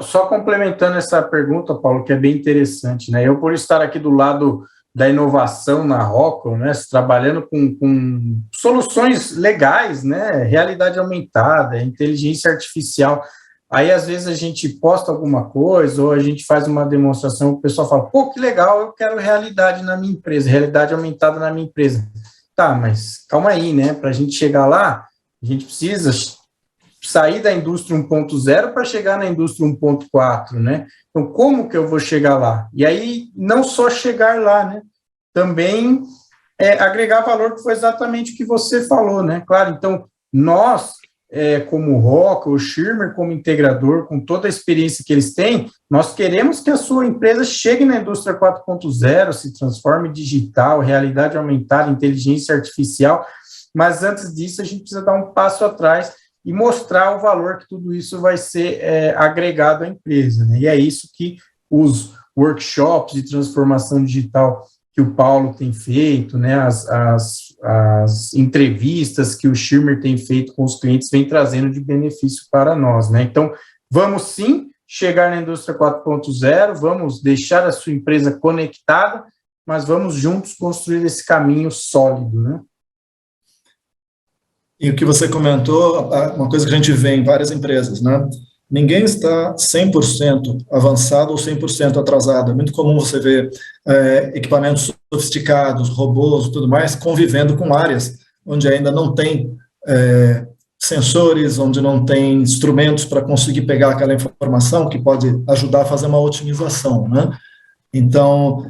Só complementando essa pergunta, Paulo, que é bem interessante, né? Eu, por estar aqui do lado da inovação na Rockwell, né, trabalhando com soluções legais, né, realidade aumentada, inteligência artificial, aí às vezes a gente posta alguma coisa ou a gente faz uma demonstração, o pessoal fala, pô, que legal, eu quero realidade na minha empresa, realidade aumentada na minha empresa. Tá, mas calma aí, né, para a gente chegar lá, a gente precisa sair da indústria 1.0 para chegar na indústria 1.4, né? Então, como que eu vou chegar lá? E aí, não só chegar lá, né? Também agregar valor, que foi exatamente o que você falou, né? Claro, então, nós, como Rockwell, o Schirmer como integrador, com toda a experiência que eles têm, nós queremos que a sua empresa chegue na indústria 4.0, se transforme em digital, realidade aumentada, inteligência artificial, mas antes disso, a gente precisa dar um passo atrás e mostrar o valor que tudo isso vai ser agregado à empresa, né? E é isso que os workshops de transformação digital que o Paulo tem feito, né? As entrevistas que o Schirmer tem feito com os clientes vem trazendo de benefício para nós, né? Então, vamos sim chegar na indústria 4.0, vamos deixar a sua empresa conectada, mas vamos juntos construir esse caminho sólido, né? E o que você comentou, uma coisa que a gente vê em várias empresas, né? Ninguém está 100% avançado ou 100% atrasado. É muito comum você ver equipamentos sofisticados, robôs e tudo mais, convivendo com áreas onde ainda não tem sensores, onde não tem instrumentos para conseguir pegar aquela informação que pode ajudar a fazer uma otimização, né? Então,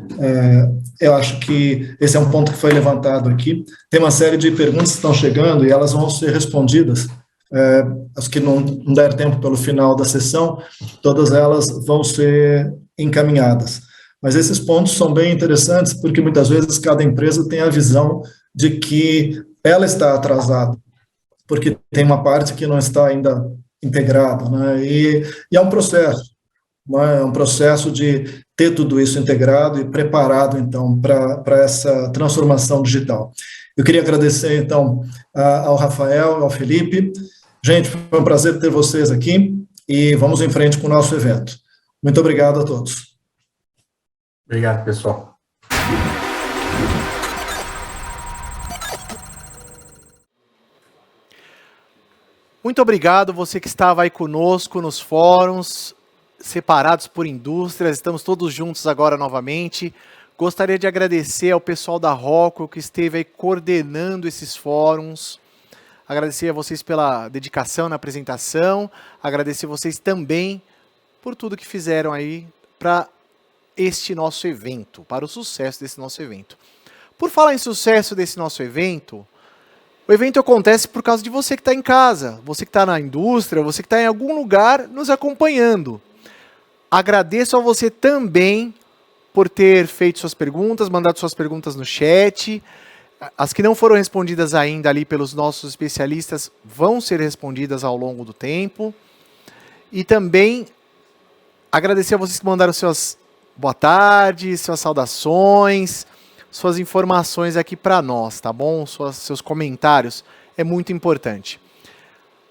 eu acho que esse é um ponto que foi levantado aqui. Tem uma série de perguntas que estão chegando e elas vão ser respondidas. As que não der tempo pelo final da sessão, todas elas vão ser encaminhadas. Mas esses pontos são bem interessantes porque muitas vezes cada empresa tem a visão de que ela está atrasada, porque tem uma parte que não está ainda integrada, né? E é um processo. É um processo de ter tudo isso integrado e preparado, então, para essa transformação digital. Eu queria agradecer, então, ao Rafael, ao Felipe. Gente, foi um prazer ter vocês aqui e vamos em frente com o nosso evento. Muito obrigado a todos. Obrigado, pessoal. Muito obrigado, você que estava aí conosco nos fóruns, separados por indústrias, estamos todos juntos agora novamente. Gostaria de agradecer ao pessoal da Rockwell que esteve aí coordenando esses fóruns. Agradecer a vocês pela dedicação na apresentação. Agradecer vocês também por tudo que fizeram aí para este nosso evento, para o sucesso desse nosso evento. Por falar em sucesso desse nosso evento, o evento acontece por causa de você que está em casa, você que está na indústria, você que está em algum lugar nos acompanhando. Agradeço a você também por ter feito suas perguntas, mandado suas perguntas no chat. As que não foram respondidas ainda ali pelos nossos especialistas vão ser respondidas ao longo do tempo. E também agradecer a vocês que mandaram suas boa tarde, suas saudações, suas informações aqui para nós, tá bom? Seus comentários, é muito importante.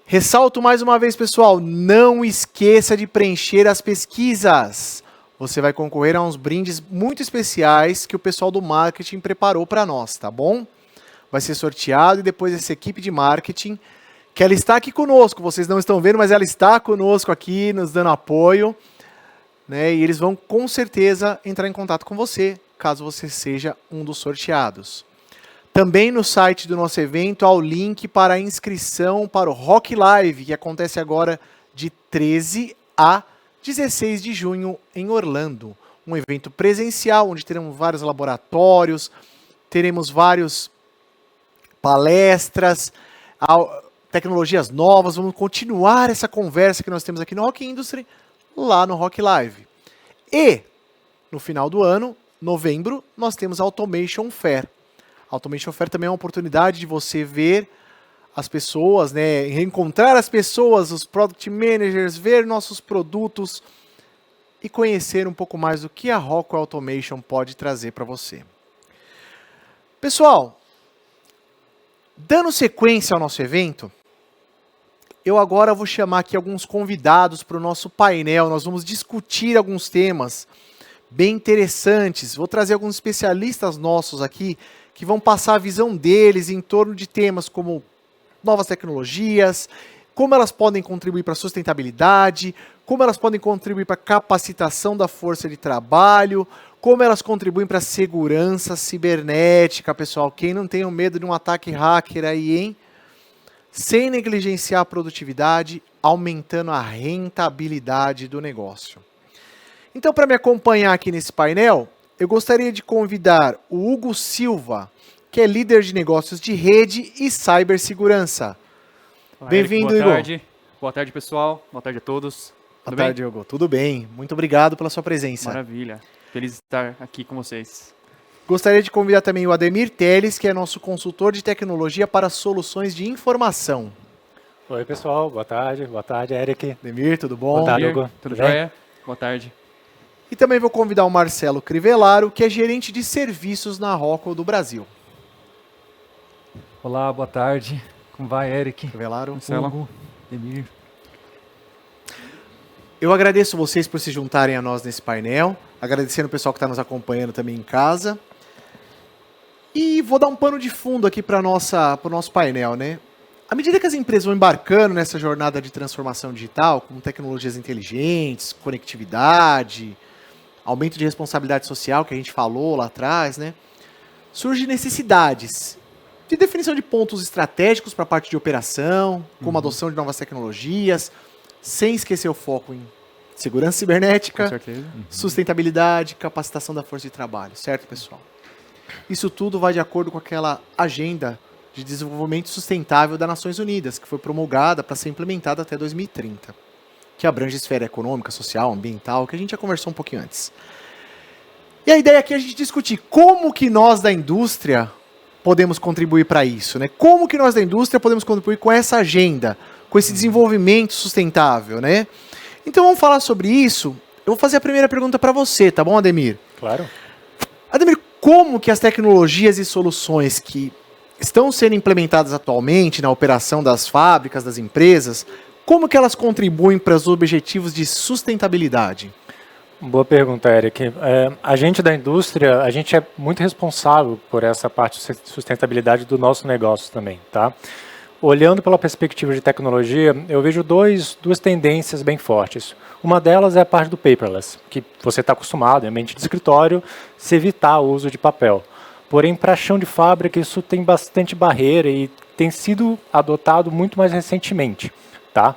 Ressalto mais uma vez, pessoal, não esqueça de preencher as pesquisas. Você vai concorrer a uns brindes muito especiais que o pessoal do marketing preparou para nós, tá bom? Vai ser sorteado e depois essa equipe de marketing, que ela está aqui conosco, vocês não estão vendo, mas ela está conosco aqui, nos dando apoio, né? E eles vão com certeza entrar em contato com você, caso você seja um dos sorteados. Também no site do nosso evento há o link para a inscrição para o Rock Live, que acontece agora de 13 a 16 de junho em Orlando. Um evento presencial, onde teremos vários laboratórios, teremos várias palestras, tecnologias novas. Vamos continuar essa conversa que nós temos aqui no Rock Industry, lá no Rock Live. E, no final do ano, novembro, nós temos a Automation Fair. A Automation Fair também é uma oportunidade de você ver as pessoas, né, reencontrar as pessoas, os Product Managers, ver nossos produtos e conhecer um pouco mais do que a Rockwell Automation pode trazer para você. Pessoal, dando sequência ao nosso evento, eu agora vou chamar aqui alguns convidados para o nosso painel. Nós vamos discutir alguns temas bem interessantes. Vou trazer alguns especialistas nossos aqui que vão passar a visão deles em torno de temas como novas tecnologias, como elas podem contribuir para a sustentabilidade, como elas podem contribuir para a capacitação da força de trabalho, como elas contribuem para a segurança cibernética, pessoal. Quem não tem medo de um ataque hacker aí, hein? Sem negligenciar a produtividade, aumentando a rentabilidade do negócio. Então, para me acompanhar aqui nesse painel, eu gostaria de convidar o Hugo Silva, que é líder de negócios de rede e cibersegurança. Bem-vindo, Hugo. Boa tarde. Boa tarde, pessoal. Boa tarde a todos. Boa tarde, Hugo. Tudo bem? Muito obrigado pela sua presença. Maravilha. Feliz de estar aqui com vocês. Gostaria de convidar também o Ademir Teles, que é nosso consultor de tecnologia para soluções de informação. Oi, pessoal. Boa tarde. Boa tarde, Eric. Ademir, tudo bom? Boa tarde, Hugo. Tudo jóia? Boa tarde. E também vou convidar o Marcelo Crivellaro, que é gerente de serviços na Rockwell do Brasil. Olá, boa tarde. Como vai, Eric? Crivellaro. Hugo, Ademir. Eu agradeço vocês por se juntarem a nós nesse painel, agradecendo o pessoal que está nos acompanhando também em casa. E vou dar um pano de fundo aqui para o nosso painel, né? À medida que as empresas vão embarcando nessa jornada de transformação digital, com tecnologias inteligentes, conectividade, aumento de responsabilidade social, que a gente falou lá atrás, né? Surgem necessidades de definição de pontos estratégicos para a parte de operação, como a adoção de novas tecnologias, sem esquecer o foco em segurança cibernética, sustentabilidade, capacitação da força de trabalho, certo, pessoal? Isso tudo vai de acordo com aquela agenda de desenvolvimento sustentável das Nações Unidas, que foi promulgada para ser implementada até 2030, que abrange a esfera econômica, social, ambiental, que a gente já conversou um pouquinho antes. E a ideia aqui é a gente discutir como que nós da indústria podemos contribuir para isso, né? Como que nós da indústria podemos contribuir com essa agenda, com esse desenvolvimento sustentável, né? Então vamos falar sobre isso. Eu vou fazer a primeira pergunta para você, tá bom, Ademir? Claro. Ademir, como que as tecnologias e soluções que estão sendo implementadas atualmente na operação das fábricas, das empresas, como que elas contribuem para os objetivos de sustentabilidade? Boa pergunta, Eric. A gente da indústria, a gente é muito responsável por essa parte de sustentabilidade do nosso negócio também, tá? olhando pela perspectiva de tecnologia, eu vejo duas tendências bem fortes. Uma delas é a parte do paperless, que você está acostumado, em ambiente de escritório, se evitar o uso de papel. Porém, para chão de fábrica, isso tem bastante barreira e tem sido adotado muito mais recentemente. Tá?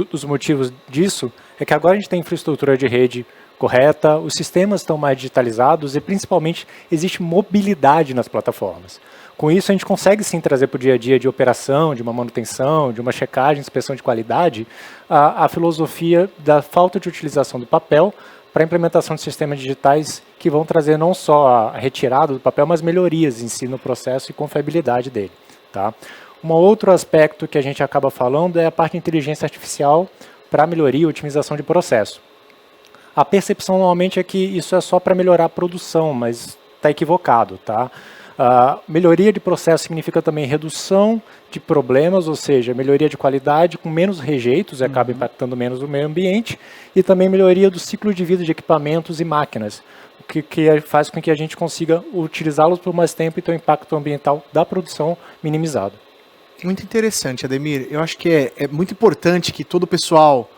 Dos motivos disso é que agora a gente tem infraestrutura de rede correta, os sistemas estão mais digitalizados e, principalmente, existe mobilidade nas plataformas. Com isso, a gente consegue, sim, trazer para o dia a dia de operação, de uma manutenção, de uma checagem, inspeção de qualidade, a filosofia da falta de utilização do papel para a implementação de sistemas digitais que vão trazer não só a retirada do papel, mas melhorias em si no processo e confiabilidade dele. Tá? Um outro aspecto que a gente acaba falando é a parte de inteligência artificial para melhoria e otimização de processo. A percepção normalmente é que isso é só para melhorar a produção, mas está equivocado. Tá? Melhoria de processo significa também redução de problemas, ou seja, melhoria de qualidade com menos rejeitos, acaba impactando menos o meio ambiente, e também melhoria do ciclo de vida de equipamentos e máquinas, o que faz com que a gente consiga utilizá-los por mais tempo e ter o impacto ambiental da produção minimizado. Muito interessante, Ademir. Eu acho que é muito importante que todo o pessoal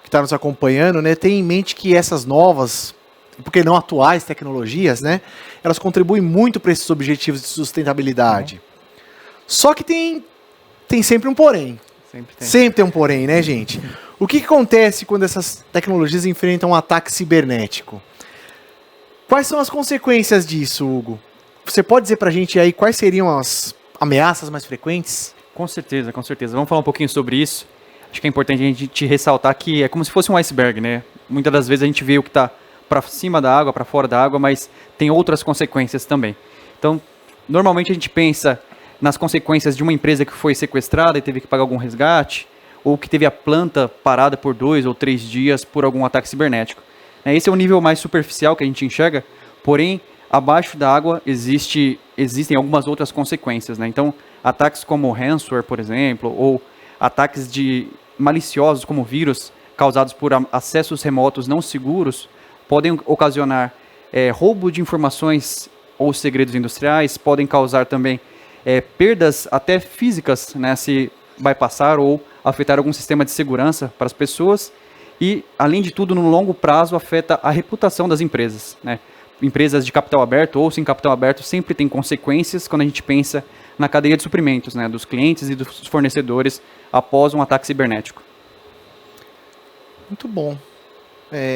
que está nos acompanhando, né, tenha em mente que essas novas, porque não atuais tecnologias, né, elas contribuem muito para esses objetivos de sustentabilidade. Só que tem sempre um porém. Sempre tem um porém, né, gente? O que acontece quando essas tecnologias enfrentam um ataque cibernético? Quais são as consequências disso, Hugo? Você pode dizer para a gente aí quais seriam as ameaças mais frequentes? Com certeza, com certeza. Vamos falar um pouquinho sobre isso. Acho que é importante a gente te ressaltar que é como se fosse um iceberg, né? Muitas das vezes a gente vê o que está para cima da água, para fora da água, mas tem outras consequências também. Então, normalmente a gente pensa nas consequências de uma empresa que foi sequestrada e teve que pagar algum resgate, ou que teve a planta parada por 2 ou 3 dias por algum ataque cibernético. Esse é o nível mais superficial que a gente enxerga, porém, abaixo da água existem algumas outras consequências. Né? Então, ataques como ransomware, por exemplo, ou ataques maliciosos como vírus causados por acessos remotos não seguros, podem ocasionar roubo de informações ou segredos industriais, podem causar também perdas até físicas, né, se bypassar ou afetar algum sistema de segurança para as pessoas e, além de tudo, no longo prazo afeta a reputação das empresas. Né? Empresas de capital aberto ou sem capital aberto sempre tem consequências quando a gente pensa na cadeia de suprimentos, né, dos clientes e dos fornecedores após um ataque cibernético. Muito bom.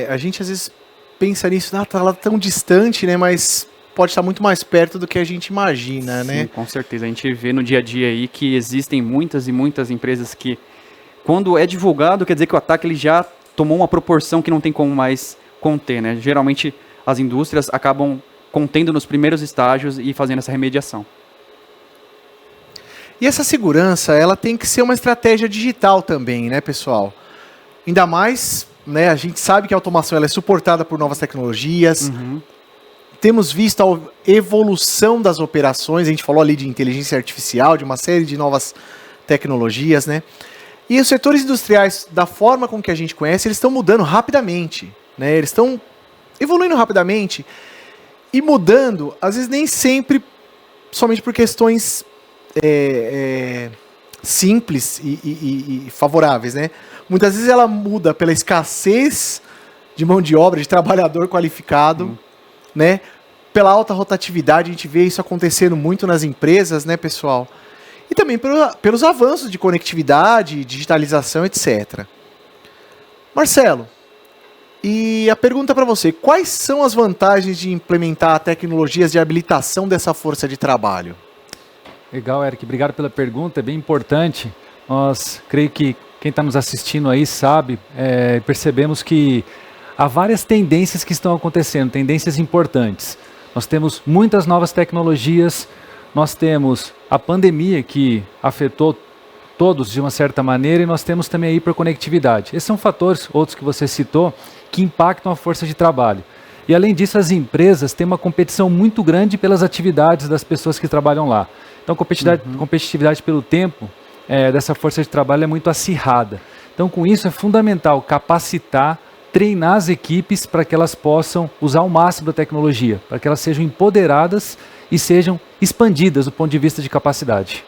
A gente às vezes pensa nisso, tá lá tão distante, né, mas pode estar muito mais perto do que a gente imagina, né? Sim, com certeza. A gente vê no dia a dia aí que existem muitas e muitas empresas que, quando é divulgado, quer dizer que o ataque ele já tomou uma proporção que não tem como mais conter, né? Geralmente as indústrias acabam contendo nos primeiros estágios e fazendo essa remediação. E essa segurança, ela tem que ser uma estratégia digital também, né, pessoal? Ainda mais, né, a gente sabe que a automação ela é suportada por novas tecnologias. Temos visto a evolução das operações, a gente falou ali de inteligência artificial, de uma série de novas tecnologias, né? E os setores industriais, da forma com que a gente conhece, eles estão mudando rapidamente, né? Eles estão evoluindo rapidamente e mudando, às vezes nem sempre somente por questões simples e favoráveis, né? Muitas vezes ela muda pela escassez de mão de obra, de trabalhador qualificado, né? Pela alta rotatividade, a gente vê isso acontecendo muito nas empresas, né, pessoal? E também pelos avanços de conectividade, digitalização, etc. Marcelo, e a pergunta para você, quais são as vantagens de implementar tecnologias de habilitação dessa força de trabalho? Legal, Eric, obrigado pela pergunta, é bem importante. Nós, creio que quem está nos assistindo aí sabe, percebemos que há várias tendências que estão acontecendo, tendências importantes. Nós temos muitas novas tecnologias, nós temos a pandemia que afetou todos de uma certa maneira e nós temos também a hiperconectividade. Esses são fatores, outros que você citou, que impactam a força de trabalho. E além disso, as empresas têm uma competição muito grande pelas atividades das pessoas que trabalham lá. Então, competitividade pelo tempo dessa força de trabalho é muito acirrada. Então, com isso, é fundamental capacitar, treinar as equipes para que elas possam usar o máximo da tecnologia, para que elas sejam empoderadas e sejam expandidas do ponto de vista de capacidade.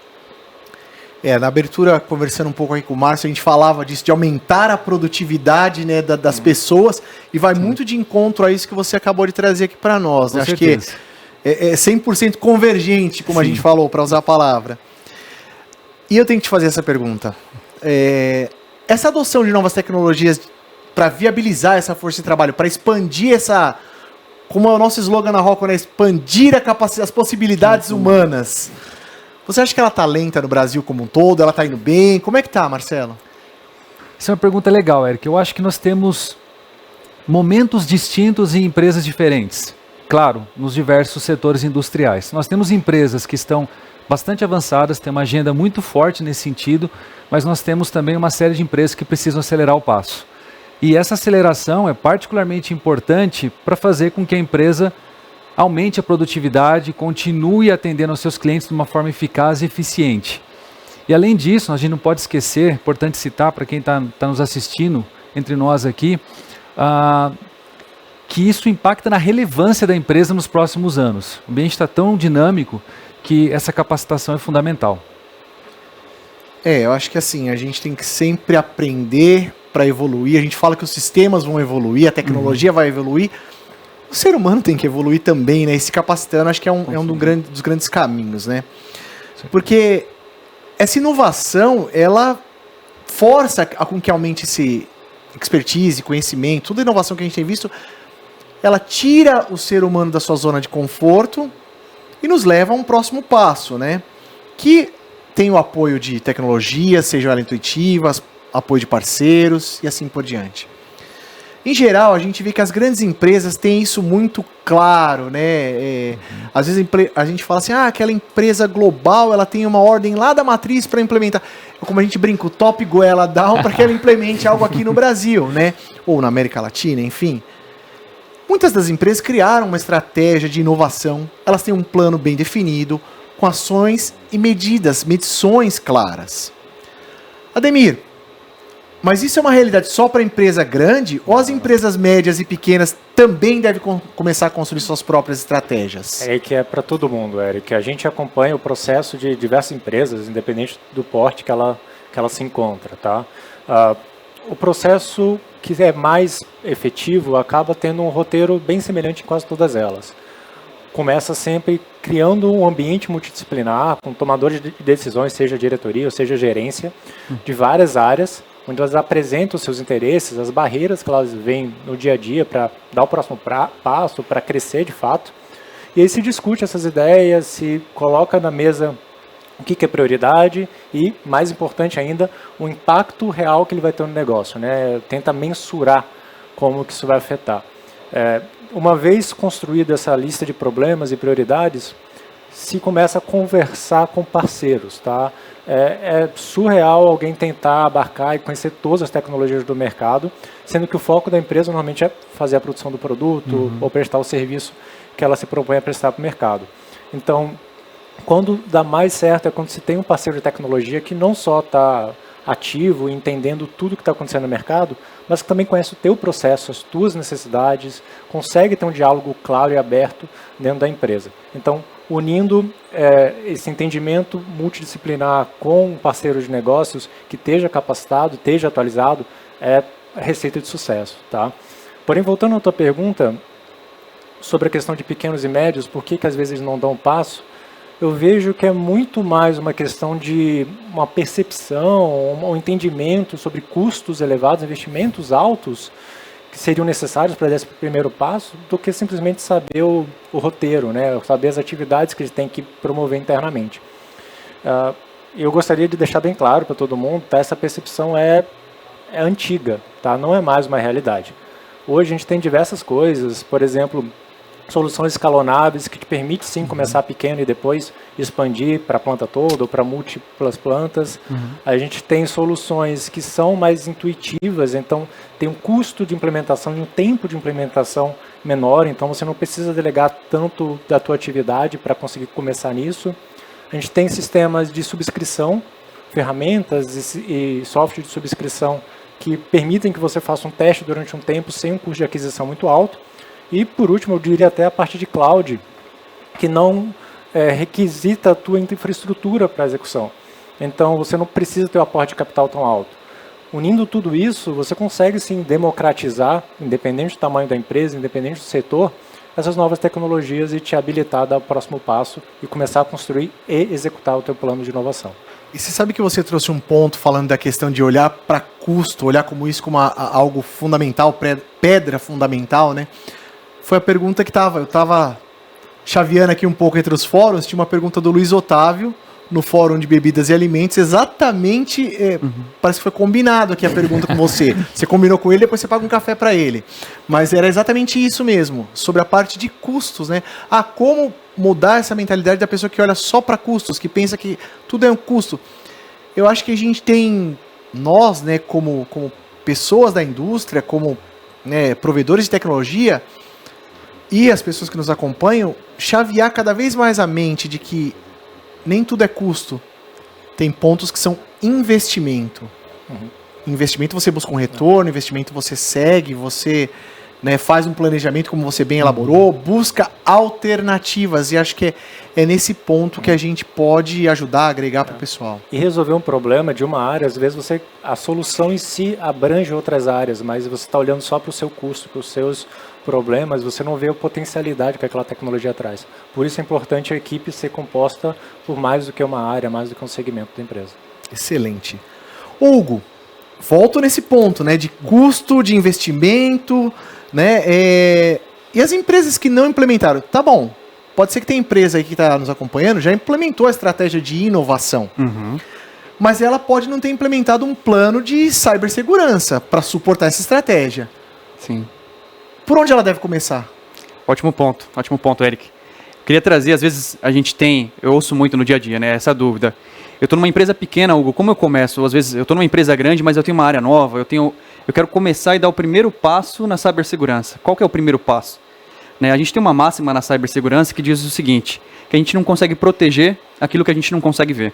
Na abertura, conversando um pouco aí com o Márcio, a gente falava disso, de aumentar a produtividade, né, das pessoas, e vai muito de encontro a isso que você acabou de trazer aqui para nós. Né? Acho que é 100% convergente, como a gente falou, para usar a palavra. E eu tenho que te fazer essa pergunta. Essa adoção de novas tecnologias para viabilizar essa força de trabalho, para expandir essa... Como é o nosso slogan na Rockwell, né? Expandir as possibilidades humanas. Você acha que ela está lenta no Brasil como um todo? Ela está indo bem? Como é que está, Marcelo? Essa é uma pergunta legal, Eric. Eu acho que nós temos momentos distintos em empresas diferentes. Claro, nos diversos setores industriais. Nós temos empresas que estão bastante avançadas, têm uma agenda muito forte nesse sentido, mas nós temos também uma série de empresas que precisam acelerar o passo. E essa aceleração é particularmente importante para fazer com que a empresa aumente a produtividade, continue atendendo aos seus clientes de uma forma eficaz e eficiente. E além disso, a gente não pode esquecer, importante citar para quem está nos assistindo, entre nós aqui, que isso impacta na relevância da empresa nos próximos anos. O ambiente está tão dinâmico que essa capacitação é fundamental. Eu acho que assim, a gente tem que sempre aprender para evoluir. A gente fala que os sistemas vão evoluir, a tecnologia vai evoluir. O ser humano tem que evoluir também, né? E se capacitando, acho que é um dos grandes caminhos, né? Porque essa inovação, ela força com que aumente esse expertise, conhecimento, toda a inovação que a gente tem visto, ela tira o ser humano da sua zona de conforto e nos leva a um próximo passo, né? Que tem o apoio de tecnologias, sejam elas intuitivas, apoio de parceiros e assim por diante. Em geral, a gente vê que as grandes empresas têm isso muito claro, né? Às vezes a gente fala assim, aquela empresa global, ela tem uma ordem lá da matriz para implementar. Como a gente brinca, o top goela down para que ela implemente algo aqui no Brasil, né? Ou na América Latina, enfim. Muitas das empresas criaram uma estratégia de inovação, elas têm um plano bem definido, com ações e medições claras. Ademir, mas isso é uma realidade só para a empresa grande ou as empresas médias e pequenas também devem começar a construir suas próprias estratégias? Que é para todo mundo, Eric. A gente acompanha o processo de diversas empresas, independente do porte que ela se encontra. Tá? O processo que é mais efetivo acaba tendo um roteiro bem semelhante em quase todas elas. Começa sempre criando um ambiente multidisciplinar, com tomadores de decisões, seja diretoria ou seja gerência, de várias áreas, onde elas apresentam os seus interesses, as barreiras que elas veem no dia a dia para dar o próximo passo, para crescer de fato. E aí se discute essas ideias, se coloca na mesa o que é prioridade e, mais importante ainda, o impacto real que ele vai ter no negócio, né? Tenta mensurar como que isso vai afetar. Uma vez construída essa lista de problemas e prioridades, se começa a conversar com parceiros, tá? É surreal alguém tentar abarcar e conhecer todas as tecnologias do mercado, sendo que o foco da empresa normalmente é fazer a produção do produto ou prestar o serviço que ela se propõe a prestar para o mercado. Então, quando dá mais certo é quando se tem um parceiro de tecnologia que não só está ativo, entendendo tudo que está acontecendo no mercado, mas que também conhece o teu processo, as tuas necessidades, consegue ter um diálogo claro e aberto dentro da empresa. Então, unindo esse entendimento multidisciplinar com um parceiro de negócios que esteja capacitado, esteja atualizado, é a receita de sucesso. Tá? Porém, voltando à tua pergunta sobre a questão de pequenos e médios, por que às vezes eles não dão um passo, eu vejo que é muito mais uma questão de uma percepção, um entendimento sobre custos elevados, investimentos altos que seriam necessários para dar esse primeiro passo, do que simplesmente saber o roteiro, né? Saber as atividades que eles têm que promover internamente. Eu gostaria de deixar bem claro para todo mundo, tá? Essa percepção é antiga, tá? Não é mais uma realidade. Hoje a gente tem diversas coisas, por exemplo, soluções escalonáveis que te permitem sim começar pequeno e depois expandir para a planta toda ou para múltiplas plantas. A gente tem soluções que são mais intuitivas, então tem um custo de implementação e um tempo de implementação menor, então você não precisa delegar tanto da tua atividade para conseguir começar nisso. A gente tem sistemas de subscrição, ferramentas e software de subscrição que permitem que você faça um teste durante um tempo sem um custo de aquisição muito alto. E, por último, eu diria até a parte de cloud, que não requisita a tua infraestrutura para execução. Então, você não precisa ter um aporte de capital tão alto. Unindo tudo isso, você consegue, sim, democratizar, independente do tamanho da empresa, independente do setor, essas novas tecnologias e te habilitar a dar o próximo passo e começar a construir e executar o teu plano de inovação. E você sabe que você trouxe um ponto falando da questão de olhar para custo, olhar como isso como algo fundamental, pedra fundamental, né? Foi a pergunta que eu estava chaveando aqui um pouco entre os fóruns, tinha uma pergunta do Luiz Otávio, no fórum de bebidas e alimentos, exatamente, parece que foi combinado aqui a pergunta com você. Você combinou com ele, depois você paga um café para ele. Mas era exatamente isso mesmo, sobre a parte de custos, né? Como mudar essa mentalidade da pessoa que olha só para custos, que pensa que tudo é um custo. Eu acho que a gente tem, nós, né, como pessoas da indústria, como, né, provedores de tecnologia, e as pessoas que nos acompanham, chavear cada vez mais a mente de que nem tudo é custo. Tem pontos que são investimento. Investimento você busca um retorno, investimento você segue, você, né, faz um planejamento como você bem elaborou, busca alternativas. E acho que é nesse ponto que a gente pode ajudar, agregar para o pessoal. E resolver um problema de uma área, às vezes a solução em si abrange outras áreas, mas você está olhando só para o seu custo, para os seus problemas, você não vê a potencialidade que aquela tecnologia traz. Por isso é importante a equipe ser composta por mais do que uma área, mais do que um segmento da empresa. Excelente. Hugo, volto nesse ponto, né, de custo, de investimento, né, e as empresas que não implementaram, tá bom, pode ser que tenha empresa aí que está nos acompanhando, já implementou a estratégia de inovação, mas ela pode não ter implementado um plano de cibersegurança para suportar essa estratégia. Sim. Por onde ela deve começar? Ótimo ponto, Eric. Queria trazer, às vezes eu ouço muito no dia a dia, né, essa dúvida. Eu estou numa empresa pequena, Hugo, como eu começo? Às vezes eu estou numa empresa grande, mas eu tenho uma área nova, eu quero começar e dar o primeiro passo na cibersegurança. Qual que é o primeiro passo? Né, a gente tem uma máxima na cibersegurança que diz o seguinte, que a gente não consegue proteger aquilo que a gente não consegue ver.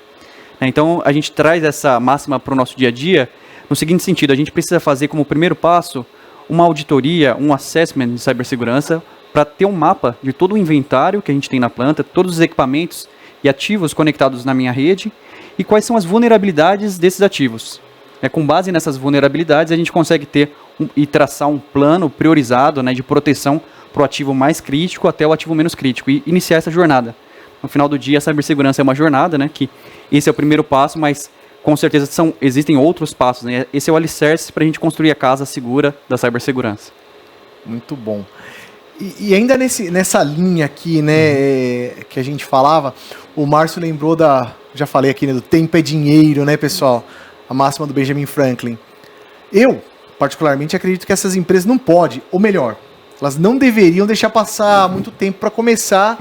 Né, então a gente traz essa máxima para o nosso dia a dia no seguinte sentido, a gente precisa fazer como primeiro passo uma auditoria, um assessment de cibersegurança para ter um mapa de todo o inventário que a gente tem na planta, todos os equipamentos e ativos conectados na minha rede e quais são as vulnerabilidades desses ativos. Com base nessas vulnerabilidades, a gente consegue ter e traçar um plano priorizado, né, de proteção para o ativo mais crítico até o ativo menos crítico e iniciar essa jornada. No final do dia, a cibersegurança é uma jornada, né, que esse é o primeiro passo, mas com certeza existem outros passos, né? Esse é o alicerce para a gente construir a casa segura da cibersegurança. Muito bom. E ainda nessa linha aqui, né, que a gente falava, o Márcio lembrou já falei aqui, né, do tempo é dinheiro, né, pessoal? A máxima do Benjamin Franklin. Eu, particularmente, acredito que essas empresas não podem, ou melhor, elas não deveriam deixar passar muito tempo para começar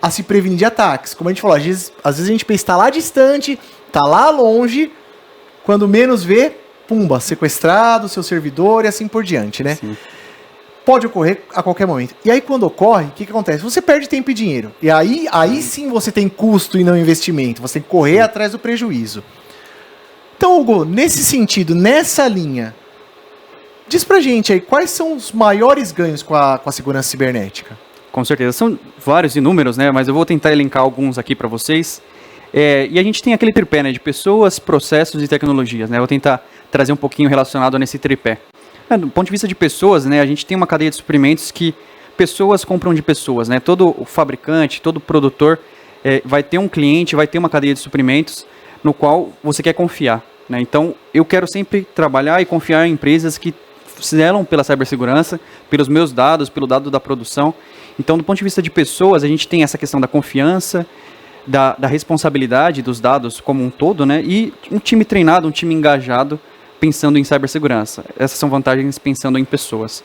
a se prevenir de ataques. Como a gente falou, às vezes a gente pensa, está lá distante, está lá longe, quando menos vê, pumba, sequestrado, seu servidor e assim por diante, né? Sim. Pode ocorrer a qualquer momento. E aí quando ocorre, o que acontece? Você perde tempo e dinheiro. E aí sim você tem custo e não investimento. Você tem que correr atrás do prejuízo. Então, Hugo, nesse sentido, nessa linha, diz pra gente aí, quais são os maiores ganhos com a segurança cibernética? Com certeza, são vários inúmeros, né? Mas eu vou tentar elencar alguns aqui para vocês. E a gente tem aquele tripé, né, de pessoas, processos e tecnologias, né? Eu vou tentar trazer um pouquinho relacionado nesse tripé. Do ponto de vista de pessoas, né, a gente tem uma cadeia de suprimentos que pessoas compram de pessoas, né? Todo o fabricante, todo produtor vai ter um cliente, vai ter uma cadeia de suprimentos no qual você quer confiar, né? Então, eu quero sempre trabalhar e confiar em empresas que zelam pela cibersegurança, pelos meus dados, pelo dado da produção. Então, do ponto de vista de pessoas, a gente tem essa questão da confiança, da responsabilidade dos dados como um todo, né? E um time treinado, um time engajado, pensando em cibersegurança. Essas são vantagens pensando em pessoas.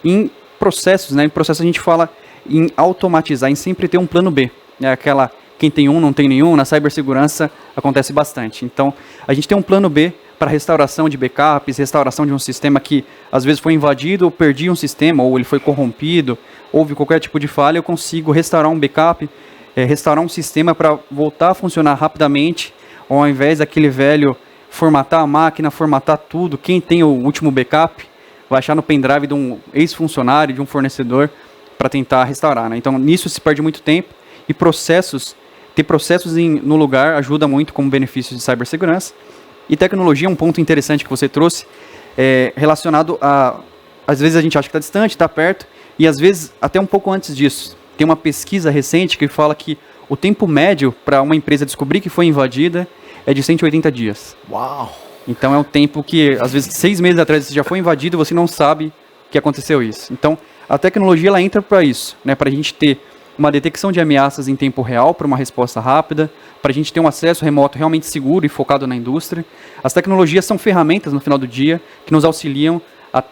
Em processos, né? Em processos a gente fala em automatizar, em sempre ter um plano B. É aquela, quem tem um não tem nenhum, na cibersegurança acontece bastante. Então, a gente tem um plano B para restauração de backups, restauração de um sistema que às vezes foi invadido, ou perdi um sistema, ou ele foi corrompido, houve qualquer tipo de falha, eu consigo restaurar um backup, restaurar um sistema para voltar a funcionar rapidamente, ao invés daquele velho formatar a máquina, formatar tudo. Quem tem o último backup vai achar no pendrive de um ex-funcionário, de um fornecedor, para tentar restaurar, né? Então, nisso se perde muito tempo. E processos ter processos no lugar ajuda muito como benefício de cibersegurança. E tecnologia é um ponto interessante que você trouxe, relacionado a... Às vezes a gente acha que está distante, está perto, e às vezes até um pouco antes disso. Tem uma pesquisa recente que fala que o tempo médio para uma empresa descobrir que foi invadida é de 180 dias. Uau! Então é um tempo que, às vezes, 6 meses atrás você já foi invadido e você não sabe que aconteceu isso. Então, a tecnologia ela entra para isso, né? Para a gente ter uma detecção de ameaças em tempo real, para uma resposta rápida, para a gente ter um acesso remoto realmente seguro e focado na indústria. As tecnologias são ferramentas, no final do dia, que nos auxiliam a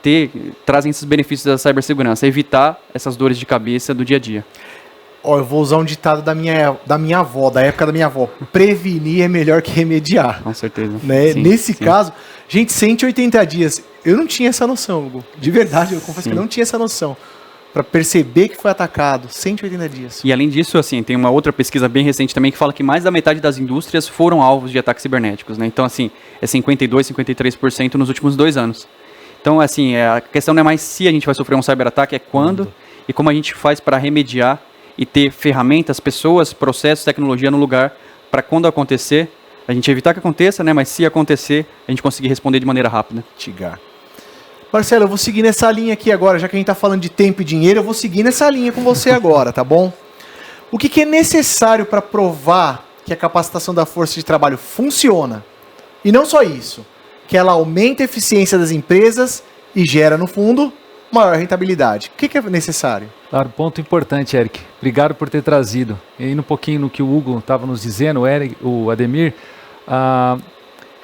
trazem esses benefícios da cibersegurança, evitar essas dores de cabeça do dia a dia. Eu vou usar um ditado da minha avó, da época da minha avó. Prevenir é melhor que remediar. Com certeza. Né? Sim, Nesse sim. caso, gente, 180 dias. Eu não tinha essa noção, Hugo. De verdade, eu confesso que eu não tinha essa noção. Para perceber que foi atacado, 180 dias. E além disso, assim, tem uma outra pesquisa bem recente também que fala que mais da metade das indústrias foram alvos de ataques cibernéticos, né? Então, assim, é 52%, 53% nos últimos 2 anos. Então, assim, a questão não é mais se a gente vai sofrer um cyberataque, é quando e como a gente faz para remediar e ter ferramentas, pessoas, processos, tecnologia no lugar para quando acontecer, a gente evitar que aconteça, né? Mas se acontecer, a gente conseguir responder de maneira rápida. Tigar. Marcelo, eu vou seguir nessa linha aqui agora, já que a gente está falando de tempo e dinheiro, eu vou seguir nessa linha com você agora, tá bom? O que é necessário para provar que a capacitação da força de trabalho funciona? E não só isso, que ela aumenta a eficiência das empresas e gera, no fundo, maior rentabilidade. O que é necessário? Claro, ponto importante, Eric. Obrigado por ter trazido. E indo um pouquinho no que o Hugo estava nos dizendo, o Ademir, a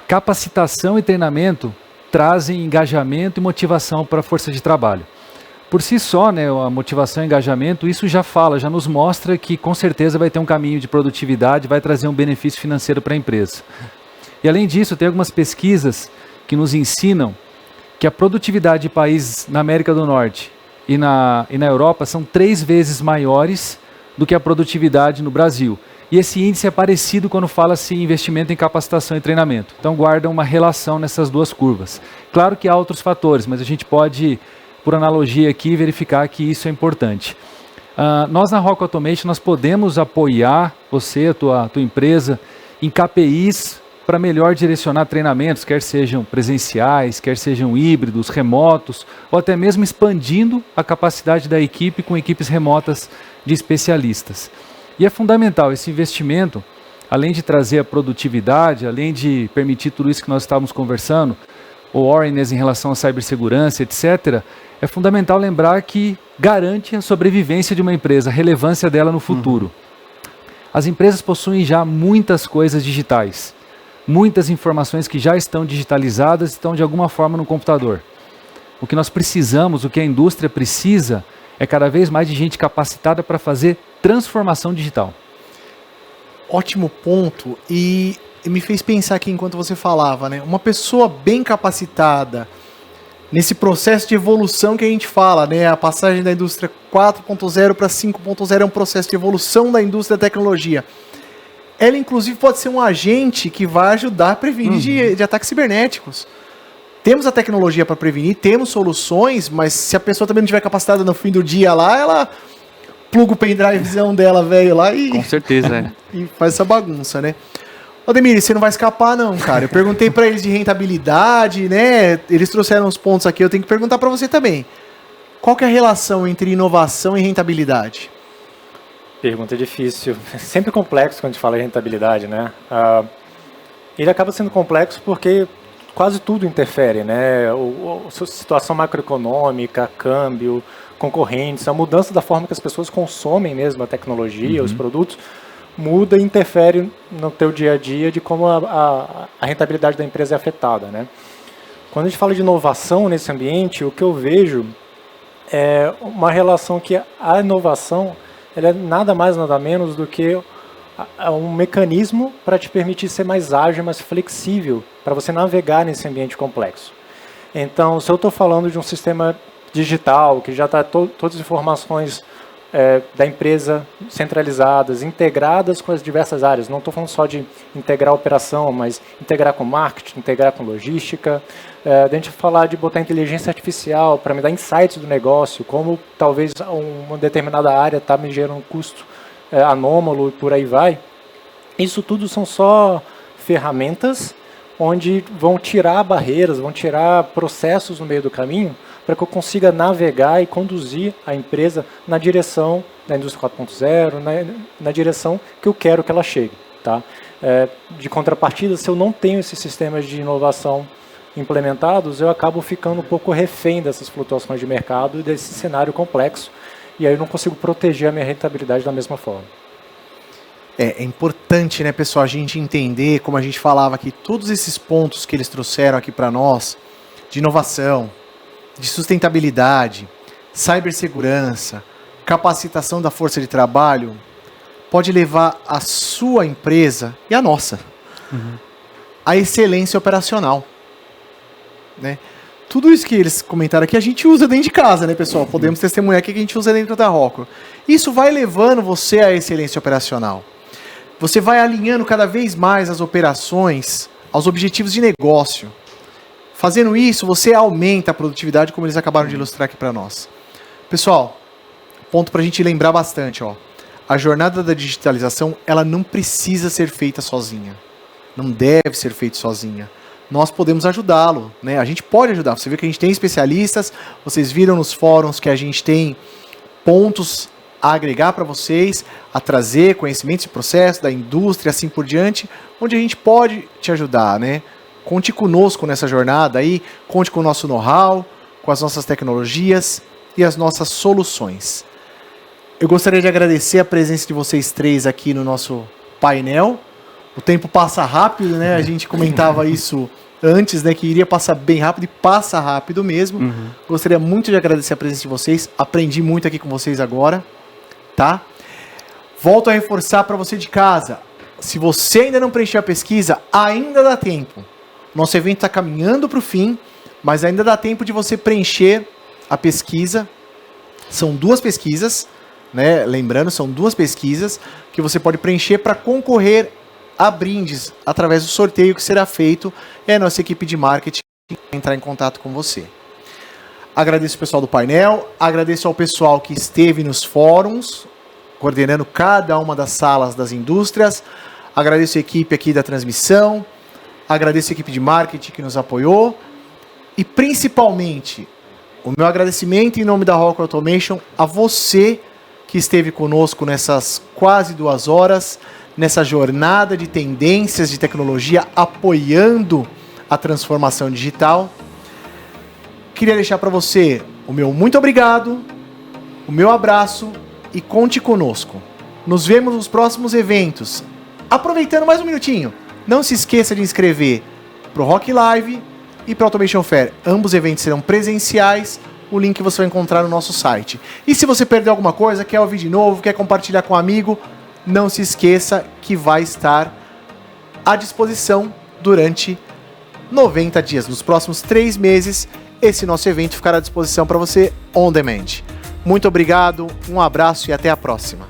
capacitação e treinamento trazem engajamento e motivação para a força de trabalho. Por si só, né, a motivação e engajamento, isso já nos mostra que com certeza vai ter um caminho de produtividade, vai trazer um benefício financeiro para a empresa. E além disso, tem algumas pesquisas que nos ensinam que a produtividade de países na América do Norte e na Europa são 3 vezes maiores do que a produtividade no Brasil. E esse índice é parecido quando fala-se em investimento em capacitação e treinamento. Então guarda uma relação nessas 2 curvas. Claro que há outros fatores, mas a gente pode, por analogia aqui, verificar que isso é importante. Nós na Rockwell Automation nós podemos apoiar você, a tua empresa, em KPIs para melhor direcionar treinamentos, quer sejam presenciais, quer sejam híbridos, remotos, ou até mesmo expandindo a capacidade da equipe com equipes remotas de especialistas. E é fundamental esse investimento, além de trazer a produtividade, além de permitir tudo isso que nós estávamos conversando, o awareness em relação à cibersegurança, etc., é fundamental lembrar que garante a sobrevivência de uma empresa, a relevância dela no futuro. As empresas possuem já muitas coisas digitais, muitas informações que já estão digitalizadas, estão de alguma forma no computador. O que nós precisamos, o que a indústria precisa, é cada vez mais de gente capacitada para fazer transformação digital. Ótimo ponto. E me fez pensar aqui enquanto você falava, né? Uma pessoa bem capacitada nesse processo de evolução que a gente fala, né? A passagem da indústria 4.0 para 5.0 é um processo de evolução da indústria da tecnologia. Ela, inclusive, pode ser um agente que vai ajudar a prevenir de ataques cibernéticos. Temos a tecnologia para prevenir, temos soluções, mas se a pessoa também não estiver capacitada no fim do dia lá, ela pluga o pendrivezão dela, velho, lá e... Com certeza, e faz essa bagunça, né? Ademir, você não vai escapar não, cara. Eu perguntei para eles de rentabilidade, né? Eles trouxeram os pontos aqui, eu tenho que perguntar para você também. Qual que é a relação entre inovação e rentabilidade? Pergunta difícil. É sempre complexo quando a gente fala de rentabilidade, né? Ele acaba sendo complexo porque quase tudo interfere, né? A situação macroeconômica, câmbio, concorrentes, a mudança da forma que as pessoas consomem mesmo a tecnologia, os produtos, muda e interfere no teu dia a dia de como a rentabilidade da empresa é afetada, né? Quando a gente fala de inovação nesse ambiente, o que eu vejo é uma relação que a inovação ela é nada mais, nada menos do que um mecanismo para te permitir ser mais ágil, mais flexível, para você navegar nesse ambiente complexo. Então, se eu estou falando de um sistema digital, que já está todas as informações da empresa centralizadas, integradas com as diversas áreas, não estou falando só de integrar a operação, mas integrar com marketing, integrar com logística, a gente falar de botar inteligência artificial para me dar insights do negócio, como talvez uma determinada área está me gerando um custo anômalo e por aí vai. Isso tudo são só ferramentas onde vão tirar barreiras, vão tirar processos no meio do caminho para que eu consiga navegar e conduzir a empresa na direção da indústria 4.0, na direção que eu quero que ela chegue. Tá? De contrapartida, se eu não tenho esses sistemas de inovação implementados, eu acabo ficando um pouco refém dessas flutuações de mercado e desse cenário complexo, e aí eu não consigo proteger a minha rentabilidade da mesma forma. É importante, né, pessoal, a gente entender, como a gente falava aqui, todos esses pontos que eles trouxeram aqui para nós, de inovação, de sustentabilidade, cibersegurança, capacitação da força de trabalho, pode levar a sua empresa e a nossa à excelência operacional. Né? Tudo isso que eles comentaram aqui a gente usa dentro de casa, né, pessoal? Podemos testemunhar aqui que a gente usa dentro da Rockwell. Isso vai levando você à excelência operacional. Você vai alinhando cada vez mais as operações aos objetivos de negócio. Fazendo isso, você aumenta a produtividade, como eles acabaram de ilustrar aqui para nós. Pessoal, ponto para a gente lembrar bastante, ó. A jornada da digitalização, ela não precisa ser feita sozinha. Não deve ser feita sozinha. Nós podemos ajudá-lo, né? A gente pode ajudar. Você vê que a gente tem especialistas, vocês viram nos fóruns que a gente tem pontos a agregar para vocês, a trazer conhecimentos de processo, da indústria, assim por diante, onde a gente pode te ajudar, né? Conte conosco nessa jornada aí, conte com o nosso know-how, com as nossas tecnologias e as nossas soluções. Eu gostaria de agradecer a presença de vocês três aqui no nosso painel. O tempo passa rápido, né? A gente comentava isso antes, né? Que iria passar bem rápido e passa rápido mesmo. Gostaria muito de agradecer a presença de vocês. Aprendi muito aqui com vocês agora, tá? Volto a reforçar para você de casa. Se você ainda não preencheu a pesquisa, ainda dá tempo. Nosso evento está caminhando para o fim, mas ainda dá tempo de você preencher a pesquisa. São 2 pesquisas, né? Lembrando, são 2 pesquisas que você pode preencher para concorrer a brindes através do sorteio que será feito e a nossa equipe de marketing vai entrar em contato com você. Agradeço o pessoal do painel, agradeço ao pessoal que esteve nos fóruns, coordenando cada uma das salas das indústrias, agradeço a equipe aqui da transmissão, agradeço a equipe de marketing que nos apoiou e principalmente o meu agradecimento em nome da Rockwell Automation a você que esteve conosco nessas quase 2 horas, nessa jornada de tendências de tecnologia apoiando a transformação digital. Queria deixar para você o meu muito obrigado, o meu abraço e conte conosco. Nos vemos nos próximos eventos. Aproveitando mais um minutinho, não se esqueça de inscrever para o Rock Live e para o Automation Fair. Ambos os eventos serão presenciais. O link você vai encontrar no nosso site. E se você perdeu alguma coisa, quer ouvir de novo, quer compartilhar com um amigo, não se esqueça que vai estar à disposição durante 90 dias. Nos próximos 3 meses, esse nosso evento ficará à disposição para você on demand. Muito obrigado, um abraço e até a próxima.